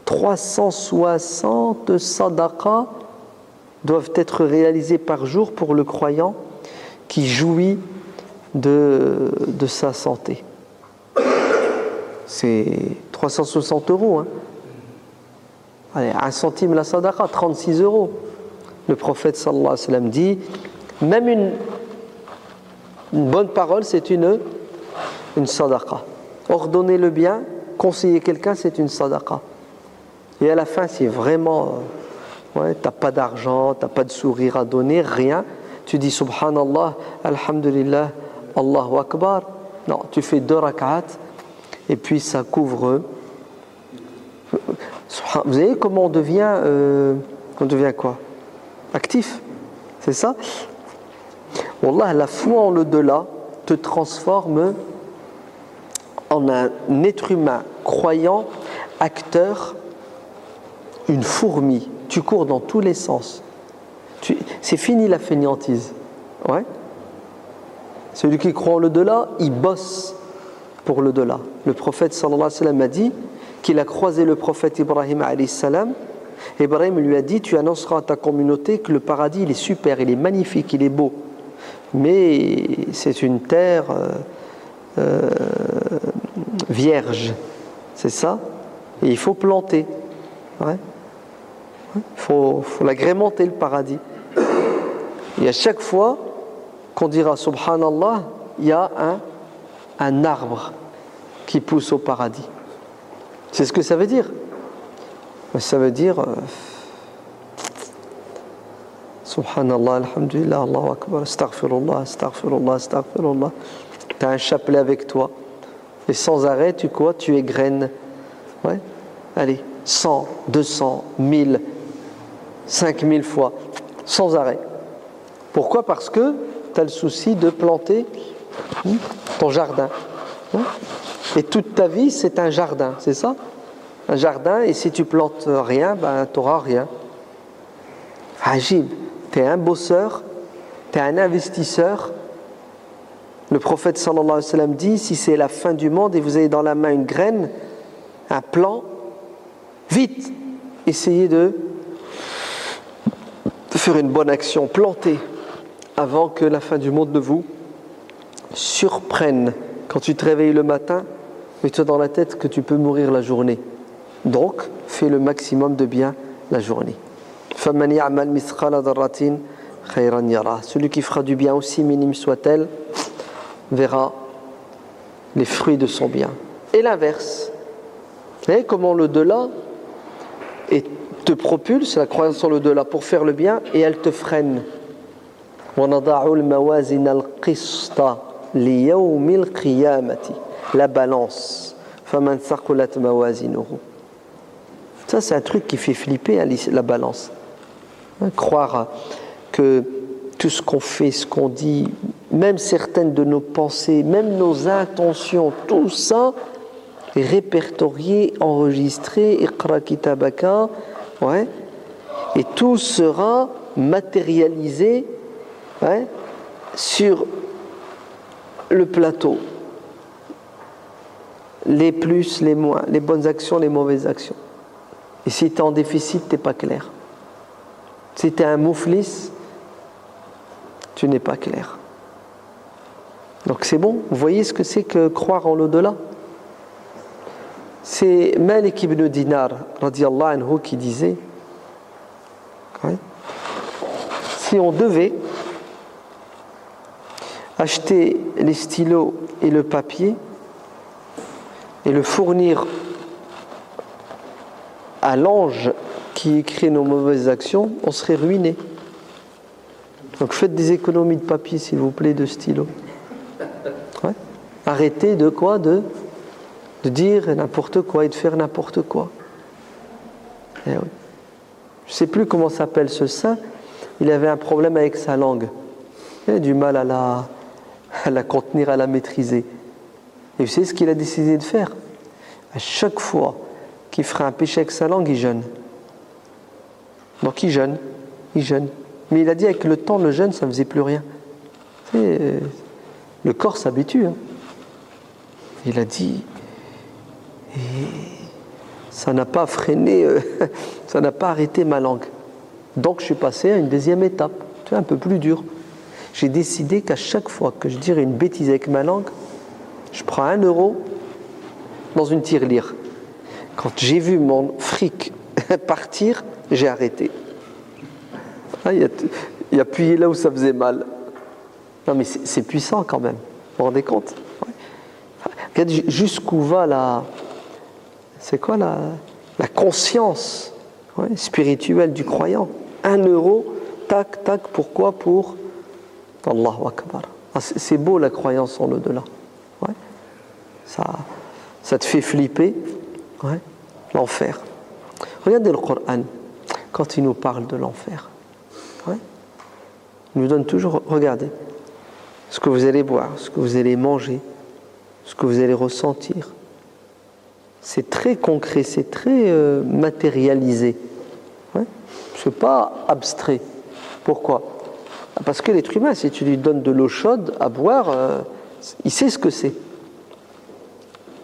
360 sadaqas doivent être réalisés par jour pour le croyant qui jouit de sa santé. C'est 360 €. Hein. Allez, 1 centime la sadaqa, 36 €. Le prophète sallallahu alayhi wa sallam dit, même une bonne parole, c'est une sadaqa. Ordonner le bien, conseiller quelqu'un, c'est une sadaqa. Et à la fin, si vraiment t'as pas d'argent, t'as pas de sourire à donner, rien, tu dis subhanallah, alhamdulillah, Allahu akbar. Non, tu fais 2 rak'at et puis ça couvre. Vous savez comment on devient quoi? Actif, c'est ça? Wallah, la foi en l'au-delà te transforme en un être humain croyant, acteur, une fourmi. Tu cours dans tous les sens. C'est fini la fainéantise. Ouais. Celui qui croit en l'au-delà, il bosse pour l'au-delà. Le prophète sallallahu alayhi wa sallam a dit qu'il a croisé le prophète Ibrahim alayhi salam. Ibrahim lui a dit, tu annonceras à ta communauté que le paradis il est super, il est magnifique, il est beau. Mais c'est une terre vierge. C'est ça? Et il faut planter. Ouais. Il faut l'agrémenter le paradis. Et à chaque fois qu'on dira subhanallah, il y a un arbre qui pousse au paradis. C'est ce que ça veut dire. Ça veut dire subhanallah, alhamdulillah, Allahu akbar, astaghfirullah, astaghfirullah, astaghfirullah. Tu as un chapelet avec toi et sans arrêt tu égrènes. Ouais. Allez, 100, 200, 1000, 5000 fois, sans arrêt. Pourquoi? Parce que tu as le souci de planter ton jardin. Et toute ta vie, c'est un jardin, c'est ça? Un jardin, et si tu plantes rien, tu n'auras rien. Ajib, tu es un bosseur, tu es un investisseur. Le prophète sallallahu alayhi wa sallam dit, si c'est la fin du monde et vous avez dans la main une graine, un plant, vite, essayez de faire une bonne action, planter avant que la fin du monde ne vous surprenne. Quand tu te réveilles le matin, mets-toi dans la tête que tu peux mourir la journée. Donc, fais le maximum de bien la journée. فَمَنْ يَعْمَلْ مِثْقَالَ ذَرَّةٍ خَيْرًا يَرَهُ. Celui qui fera du bien, aussi minime soit-elle, verra les fruits de son bien. Et l'inverse. Vous voyez comment l'au-delà te propulse, la croyance en l'au-delà, pour faire le bien, et elle te freine. La balance. Ça, c'est un truc qui fait flipper, la balance. Croire que tout ce qu'on fait, ce qu'on dit, même certaines de nos pensées, même nos intentions, tout ça est répertorié, enregistré, iqra kitabaka, ouais, et tout sera matérialisé, ouais, sur le plateau. Les plus, les moins, les bonnes actions, les mauvaises actions. Et si tu es en déficit, tu n'es pas clair. Si tu es un mouflis, tu n'es pas clair. Donc c'est bon, vous voyez ce que c'est que croire en l'au-delà. C'est Malik ibn Dinar, radiyallahu anhu, qui disait, ouais, si on devait acheter les stylos et le papier et le fournir à l'ange qui écrit nos mauvaises actions, on serait ruiné. Donc faites des économies de papier, s'il vous plaît, de stylo. Ouais. Arrêtez de quoi de dire n'importe quoi et de faire n'importe quoi. Eh oui. Je ne sais plus comment s'appelle ce saint. Il avait un problème avec sa langue. Il avait du mal à la contenir, à la maîtriser. Et vous savez ce qu'il a décidé de faire? À chaque fois qu'il ferait un péché avec sa langue, il jeûne. Donc il jeûne. Mais il a dit avec le temps, le jeûne, ça ne faisait plus rien. Le corps s'habitue. Hein. Il a dit, et ça n'a pas freiné, ça n'a pas arrêté ma langue. Donc je suis passé à une deuxième étape, un peu plus dure. J'ai décidé qu'à chaque fois que je dirais une bêtise avec ma langue, je prends 1 euro dans une tirelire. Quand j'ai vu mon fric partir, j'ai arrêté. Ah, il appuyé là où ça faisait mal. Non mais c'est puissant quand même. Vous vous rendez compte? Ouais. Regarde jusqu'où va la conscience, ouais, spirituelle du croyant. 1 euro, tac, tac, pourquoi? Pour Allahu Akbar. Ah, c'est beau la croyance en l'au-delà. Ouais. Ça te fait flipper. Ouais. L'enfer. Regardez le Coran quand il nous parle de l'enfer. Ouais. Il nous donne toujours, regardez, ce que vous allez boire, ce que vous allez manger, ce que vous allez ressentir. C'est très concret, c'est très matérialisé. Ouais. C'est pas abstrait. Pourquoi? Parce que l'être humain, si tu lui donnes de l'eau chaude à boire, il sait ce que c'est.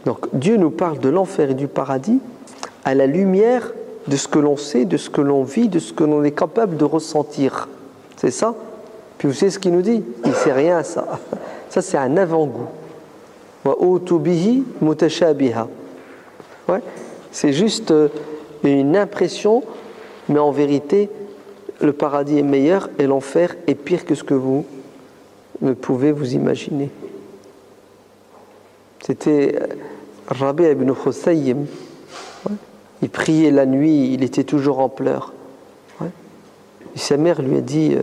Donc Dieu nous parle de l'enfer et du paradis à la lumière de ce que l'on sait, de ce que l'on vit, de ce que l'on est capable de ressentir. C'est ça? Puis vous savez ce qu'il nous dit? Il ne sait rien à ça. Ça, c'est un avant-goût. Wa utu bihi mutashabiha. Ouais. C'est juste une impression, mais en vérité, le paradis est meilleur et l'enfer est pire que ce que vous ne pouvez vous imaginer. C'était Rabi' ibn Khusaym. Ouais. Il priait la nuit, il était toujours en pleurs. Ouais. Et sa mère lui a dit,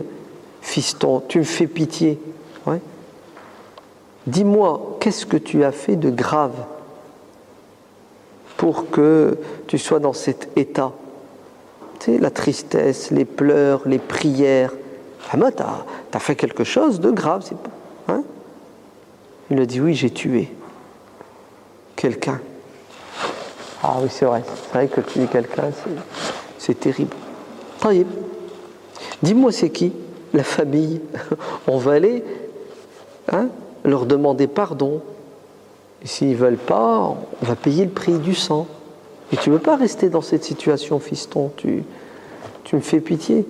fiston, tu me fais pitié. Ouais. Dis-moi, qu'est-ce que tu as fait de grave pour que tu sois dans cet état? Tu sais, la tristesse, les pleurs, les prières. Vraiment, t'as fait quelque chose de grave. C'est pas, hein? Il a dit, oui, j'ai tué quelqu'un. Ah oui, c'est vrai que tuer quelqu'un, c'est terrible. Taïb. Dis-moi, c'est qui? La famille. On va aller, hein, leur demander pardon. Et s'ils ne veulent pas, on va payer le prix du sang. Et tu ne veux pas rester dans cette situation, fiston. Tu me fais pitié.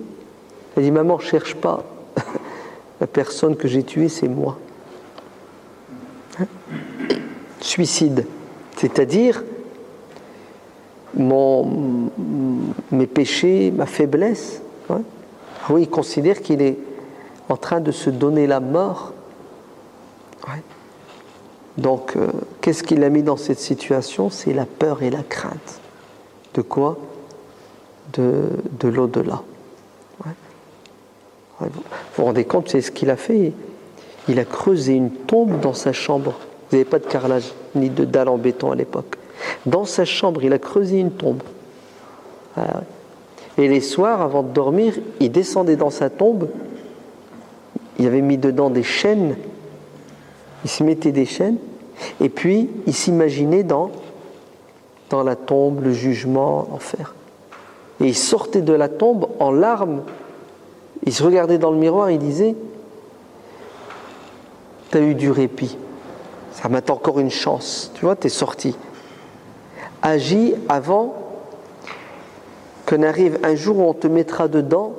Elle dit, maman, ne cherche pas. La personne que j'ai tuée, c'est moi. Hein? Suicide. C'est-à-dire mes péchés, ma faiblesse. Ouais. Oui, il considère qu'il est en train de se donner la mort. Ouais. Donc, qu'est-ce qui l'a mis dans cette situation? C'est la peur et la crainte. De quoi? De l'au-delà. Ouais. Vous vous rendez compte, c'est ce qu'il a fait? Il a creusé une tombe dans sa chambre. Vous n'avez pas de carrelage, ni de dalle en béton à l'époque. Dans sa chambre, il a creusé une tombe. Et les soirs, avant de dormir, il descendait dans sa tombe. Il avait mis dedans des chaînes. Il se mettait des chaînes. Et puis, il s'imaginait dans la tombe, le jugement, l'enfer. Et il sortait de la tombe en larmes. Il se regardait dans le miroir et il disait: t'as eu du répit. Ça m'attend encore une chance. Tu vois, t'es sorti. Agis avant qu'on arrive un jour où on te mettra dedans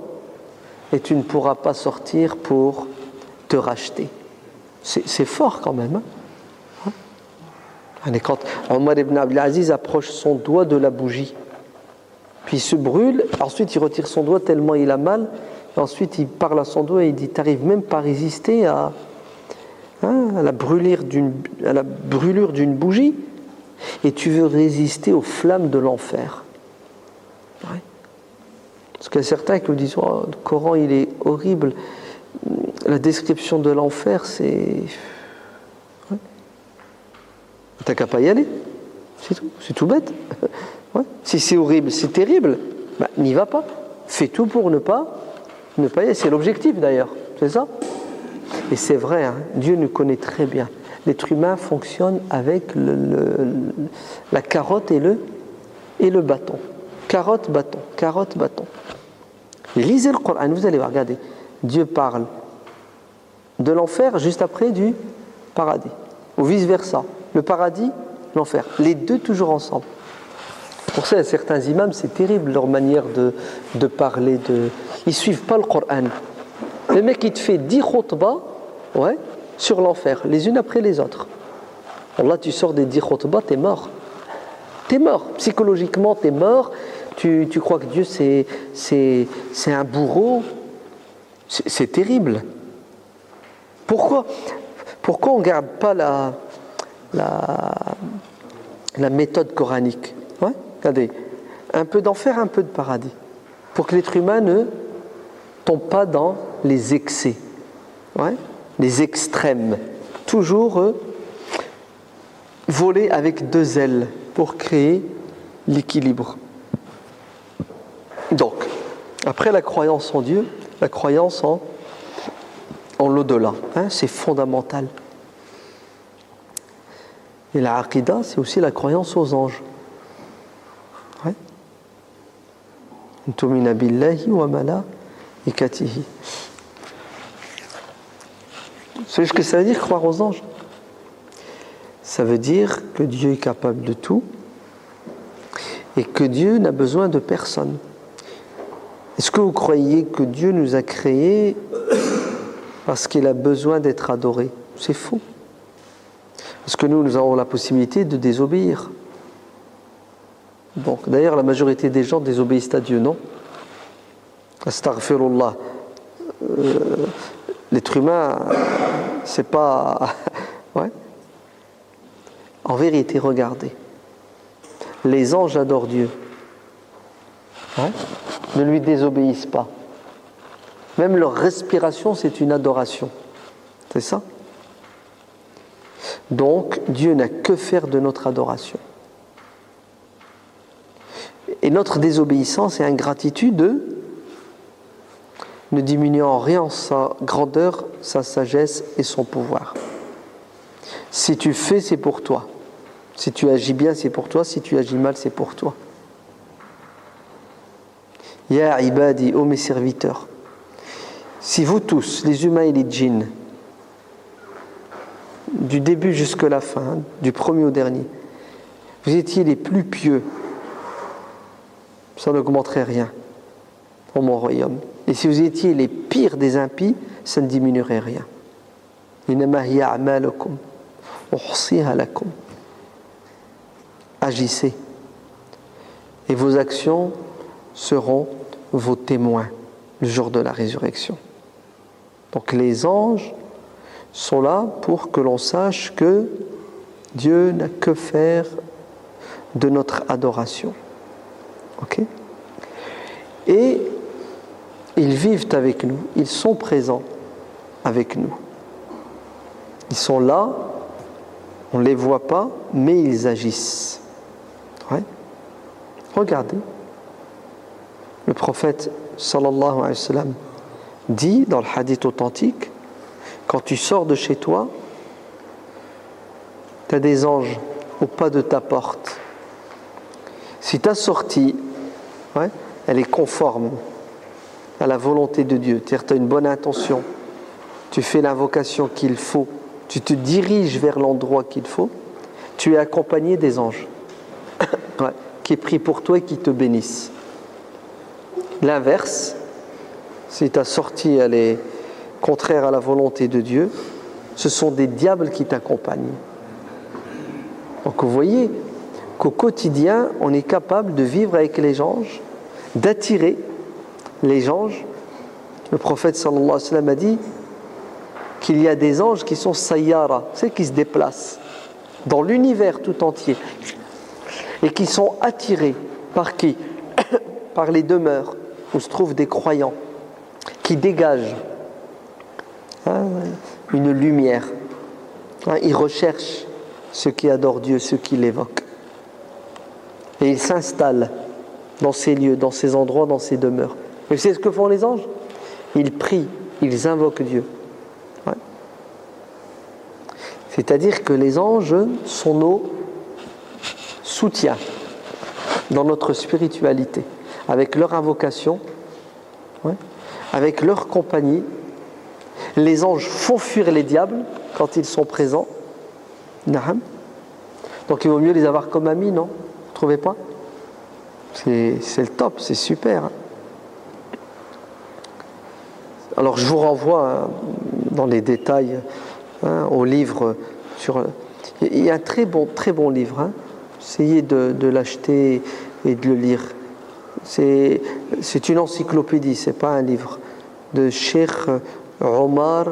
et tu ne pourras pas sortir pour te racheter. C'est fort quand même. Hein? Quand Omar ibn Abdelaziz approche son doigt de la bougie, puis il se brûle, ensuite il retire son doigt tellement il a mal, et ensuite il parle à son doigt et il dit: t'arrives même pas à résister à la brûlure d'une bougie, et tu veux résister aux flammes de l'enfer. Ouais. Parce qu'il y a certains qui nous disent: oh, le Coran il est horrible, la description de l'enfer c'est... Ouais. T'as qu'à pas y aller, c'est tout bête. Ouais. Si c'est horrible, c'est terrible, n'y va pas, fais tout pour ne pas y aller, c'est l'objectif d'ailleurs, c'est ça. Et c'est vrai, hein, Dieu nous connaît très bien. L'être humain fonctionne avec la carotte et le bâton. Carotte, bâton, carotte, bâton. Lisez le Coran, vous allez voir, regardez. Dieu parle de l'enfer juste après du paradis. Ou vice-versa. Le paradis, l'enfer. Les deux toujours ensemble. Pour ça, certains imams, c'est terrible leur manière de parler. Ils ne suivent pas le Coran. Le mec, il te fait 10 khutbahs sur l'enfer, les unes après les autres. Alors là, tu sors des 10 khutbahs, t'es mort. T'es mort. Psychologiquement, t'es mort. Tu crois que Dieu, c'est un bourreau. C'est terrible. Pourquoi on ne garde pas la méthode coranique? Regardez, un peu d'enfer, un peu de paradis. Pour que l'être humain ne tombe pas dans les excès, les extrêmes. Toujours voler avec deux ailes pour créer l'équilibre. Donc, après la croyance en Dieu, la croyance en l'au-delà, c'est fondamental. Et la aqidah, c'est aussi la croyance aux anges. Tumina billahi wa malaikatihi. Vous savez ce que ça veut dire, croire aux anges? Ça veut dire que Dieu est capable de tout et que Dieu n'a besoin de personne. Est-ce que vous croyez que Dieu nous a créés parce qu'il a besoin d'être adoré? C'est faux. Parce que nous avons la possibilité de désobéir. Donc, d'ailleurs, la majorité des gens désobéissent à Dieu, non? Astaghfirullah. L'être humain, c'est pas... En vérité, regardez. Les anges adorent Dieu. Ne lui désobéissent pas. Même leur respiration, c'est une adoration. C'est ça? Donc, Dieu n'a que faire de notre adoration. Et notre désobéissance et ingratitude ne diminuent en rien sa grandeur, sa sagesse et son pouvoir. Si tu fais, c'est pour toi. Si tu agis bien, c'est pour toi. Si tu agis mal, c'est pour toi. Ya ibadi, ô mes serviteurs, si vous tous, les humains et les djinns, du début jusqu'à la fin, du premier au dernier, vous étiez les plus pieux, ça n'augmenterait rien dans mon royaume. Et si vous étiez les pires des impies, ça ne diminuerait rien. Innama hiya a'malukum uhsiha lakum. Agissez. Et vos actions seront vos témoins le jour de la résurrection. Donc les anges sont là pour que l'on sache que Dieu n'a que faire de notre adoration. Ok ? Et ils vivent avec nous, ils sont présents avec nous. Ils sont là, on ne les voit pas, mais ils agissent. Ouais. Regardez, le prophète sallallahu alayhi wa sallam dit dans le hadith authentique, quand tu sors de chez toi, tu as des anges au pas de ta porte. Si ta sortie, elle est conforme à la volonté de Dieu, c'est-à-dire tu as une bonne intention, tu fais l'invocation qu'il faut, tu te diriges vers l'endroit qu'il faut, tu es accompagné des anges qui prient pour toi et qui te bénissent. L'inverse, si ta sortie elle est contraire à la volonté de Dieu, ce sont des diables qui t'accompagnent. Donc vous voyez qu'au quotidien, on est capable de vivre avec les anges, d'attirer les anges. Le prophète sallallahu alayhi wa sallam a dit qu'il y a des anges qui sont sayyara, c'est qui se déplacent dans l'univers tout entier et qui sont attirés par qui ? Par les demeures où se trouvent des croyants qui dégagent une lumière. Ils recherchent ceux qui adorent Dieu, ceux qui l'évoquent. Et ils s'installent dans ces lieux, dans ces endroits, dans ces demeures. Et vous savez ce que font les anges ? Ils prient, ils invoquent Dieu. Ouais. C'est-à-dire que les anges sont nos soutiens dans notre spiritualité. Avec leur invocation, avec leur compagnie, les anges font fuir les diables quand ils sont présents. Naham. Donc il vaut mieux les avoir comme amis, non ? Vous ne trouvez pas ? C'est le top, c'est super. Alors je vous renvoie dans les détails au livre sur. Il y a un très bon livre. Essayez de l'acheter et de le lire. C'est une encyclopédie, c'est pas un livre, de Cheikh Omar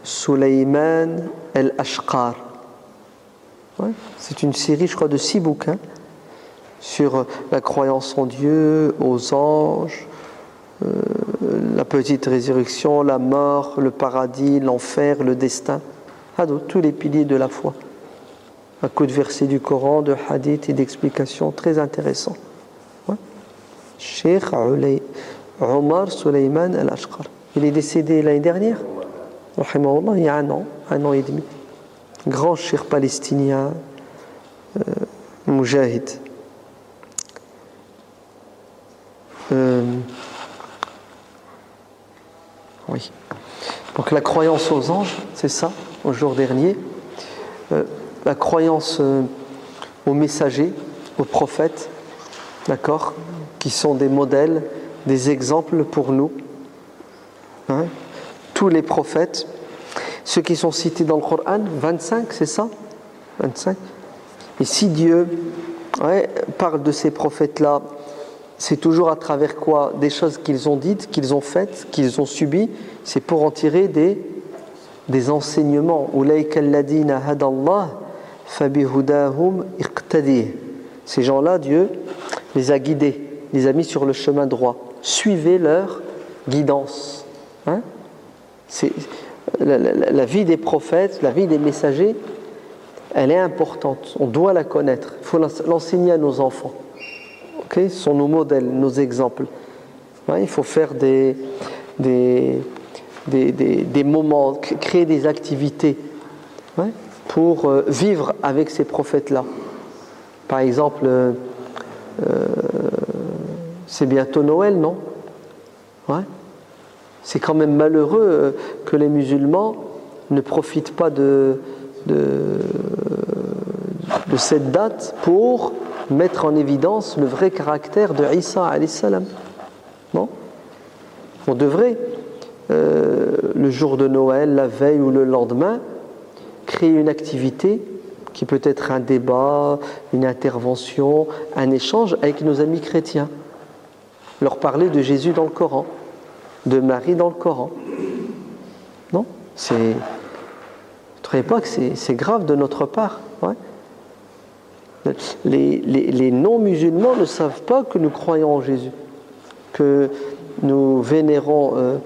Suleiman El-Ashqar. C'est une série, je crois, de 6 bouquins sur la croyance en Dieu, aux anges, la petite résurrection, la mort, le paradis, l'enfer, le destin. Tous les piliers de la foi. Un coup de versets du Coran, de hadiths et d'explications très intéressants. Cheikh Omar Suleiman Al-Ashqar. Il est décédé l'année dernière, rahimahullah, il y a un an et demi. Grand cheikh palestinien, moujahid. Oui. Donc la croyance aux anges, c'est ça, au jour dernier. La croyance aux messagers, aux prophètes, d'accord, qui sont des modèles, des exemples pour nous. Tous les prophètes, ceux qui sont cités dans le Coran, 25, c'est ça ? 25. Et si Dieu parle de ces prophètes-là, c'est toujours à travers quoi ? Des choses qu'ils ont dites, qu'ils ont faites, qu'ils ont subies, c'est pour en tirer des enseignements. Ulaika alladhina hadallah fabihudahum iqtadi. Ces gens-là, Dieu les a guidés, les a mis sur le chemin droit. Suivez leur guidance. C'est la vie des prophètes, la vie des messagers, elle est importante. On doit la connaître. Il faut l'enseigner à nos enfants. Ce sont nos modèles, nos exemples. Il faut faire des moments, créer des activités pour vivre avec ces prophètes-là. Par exemple, c'est bientôt Noël, non ? C'est quand même malheureux que les musulmans ne profitent pas de cette date pour mettre en évidence le vrai caractère de Isa alayhi salam. Non ? On devrait, le jour de Noël, la veille ou le lendemain, créer une activité qui peut être un débat, une intervention, un échange avec nos amis chrétiens. Leur parler de Jésus dans le Coran, de Marie dans le Coran. Non ? Vous ne trouvez pas que c'est grave de notre part ? Les non-musulmans ne savent pas que nous croyons en Jésus, que nous vénérons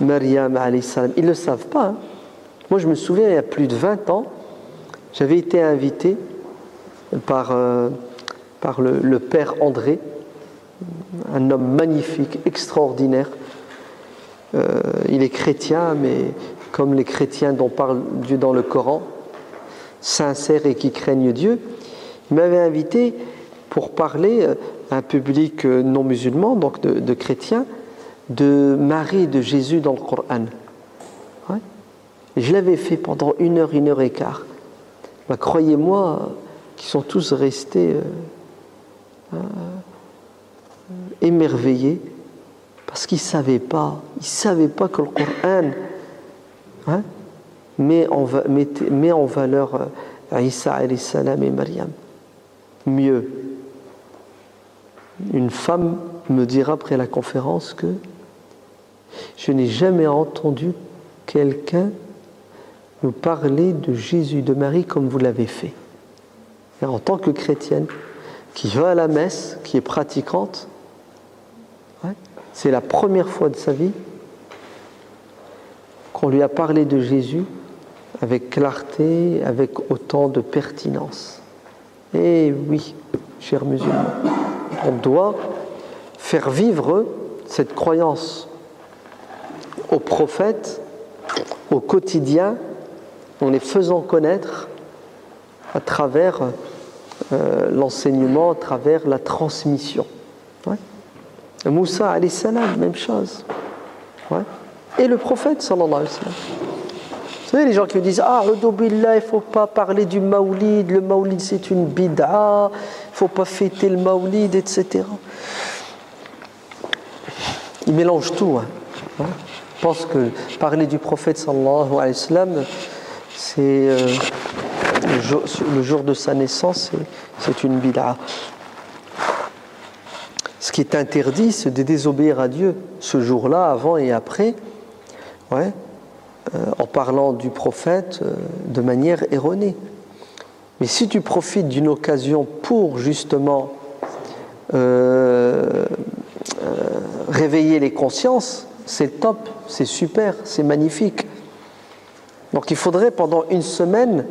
Maryam alayhi salam. Ils ne le savent pas. Moi, je me souviens, il y a plus de 20 ans, j'avais été invité par le père André, un homme magnifique, extraordinaire. Il est chrétien, mais comme les chrétiens dont parle Dieu dans le Coran, sincères et qui craignent Dieu. Il m'avait invité pour parler à un public non musulman, donc de chrétiens, de Marie et de Jésus dans le Coran. Ouais. Et je l'avais fait pendant 1 heure et quart. Bah, croyez-moi qu'ils sont tous restés émerveillés parce qu'ils ne savaient pas que le Coran met en valeur Isa alayhi salam et Maryam. Mieux, une femme me dira après la conférence que je n'ai jamais entendu quelqu'un nous parler de Jésus, de Marie comme vous l'avez fait. Et en tant que chrétienne, qui va à la messe, qui est pratiquante, c'est la première fois de sa vie qu'on lui a parlé de Jésus avec clarté, avec autant de pertinence. Et oui, chers musulmans, on doit faire vivre cette croyance aux prophètes, au quotidien, en les faisant connaître à travers l'enseignement, à travers la transmission. Ouais. Moussa alayhi salam, même chose. Ouais. Et le prophète sallallahu alayhi wa sallam. Vous savez, les gens qui me disent « Ah, billah, il ne faut pas parler du maoulid, le maoulid c'est une bid'a, il ne faut pas fêter le maoulid, etc. » Ils mélangent tout. Hein. Je pense que parler du prophète sallallahu alayhi wa sallam, c'est le jour de sa naissance, c'est une bid'a. Ce qui est interdit, c'est de désobéir à Dieu ce jour-là, avant et après, en parlant du prophète de manière erronée. Mais si tu profites d'une occasion pour justement réveiller les consciences, c'est top, c'est super, c'est magnifique. Donc il faudrait pendant une semaine,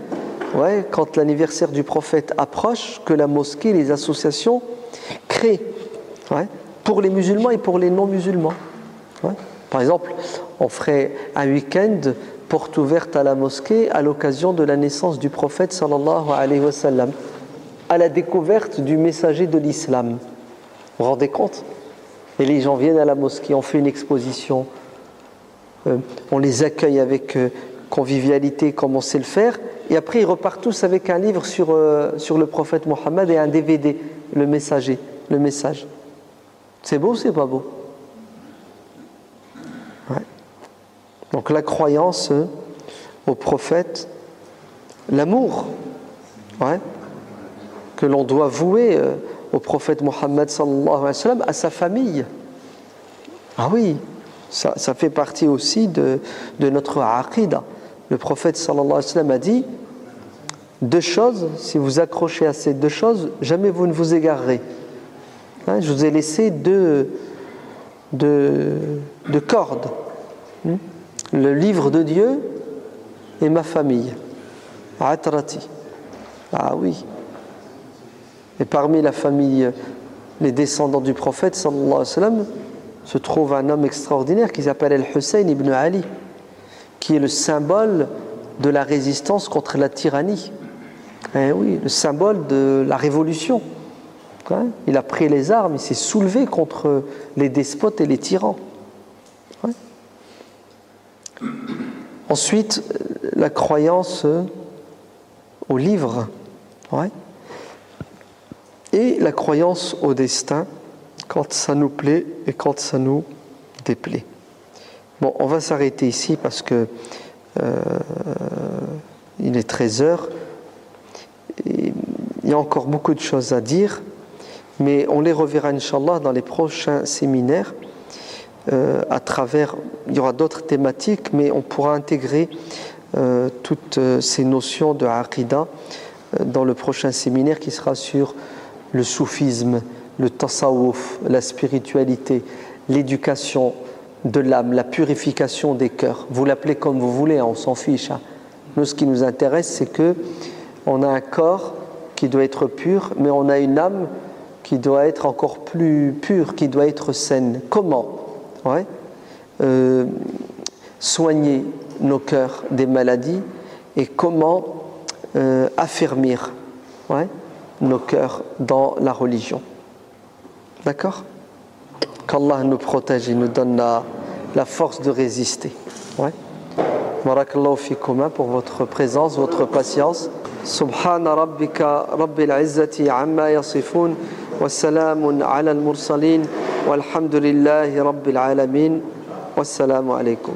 quand l'anniversaire du prophète approche, que la mosquée, les associations créent, pour les musulmans et pour les non-musulmans. Par exemple, on ferait un week-end porte ouverte à la mosquée à l'occasion de la naissance du prophète sallallahu alayhi wa sallam, à la découverte du messager de l'islam. Vous vous rendez compte ? Et les gens viennent à la mosquée, on fait une exposition, on les accueille avec convivialité comme on sait le faire, et après ils repartent tous avec un livre sur le prophète Mohammed et un DVD, le messager, le message. C'est beau ou c'est pas beau ? Donc la croyance au prophète, l'amour que l'on doit vouer au prophète Mohammed sallallahu alayhi wa sallam, à sa famille. Ah oui, ça fait partie aussi de notre aqida. Le prophète sallallahu alayhi wa sallam a dit 2 choses, si vous accrochez à ces 2 choses, jamais vous ne vous égarerez. Je vous ai laissé deux cordes. Le livre de Dieu et ma famille. Atrati. Ah oui. Et parmi la famille, les descendants du prophète sallallahu alayhi wa sallam, se trouve un homme extraordinaire qui s'appelle Al-Hussein ibn Ali, qui est le symbole de la résistance contre la tyrannie. Eh oui, le symbole de la révolution. Il a pris les armes, il s'est soulevé contre les despotes et les tyrans. Ensuite, la croyance au livre, et la croyance au destin, quand ça nous plaît et quand ça nous déplaît. Bon, on va s'arrêter ici parce que il est 13h. Il y a encore beaucoup de choses à dire, mais on les reverra, Inch'Allah, dans les prochains séminaires. À travers, il y aura d'autres thématiques, mais on pourra intégrer toutes ces notions de Aqidah dans le prochain séminaire qui sera sur le soufisme, le tasawwuf, la spiritualité, l'éducation de l'âme, la purification des cœurs. Vous l'appelez comme vous voulez, on s'en fiche. Nous, ce qui nous intéresse, c'est que on a un corps qui doit être pur, mais on a une âme qui doit être encore plus pure, qui doit être saine. Comment soigner nos cœurs des maladies et comment affermir nos cœurs dans la religion. D'accord ? Qu'Allah nous protège et nous donne la force de résister. Barakallahu fikouma pour votre présence, votre patience. Subhana rabbika rabbil izzati amma yasifun wa salamun ala al-mursalin walhamdulillahi rabbil alamin. Wassalamu alaykum.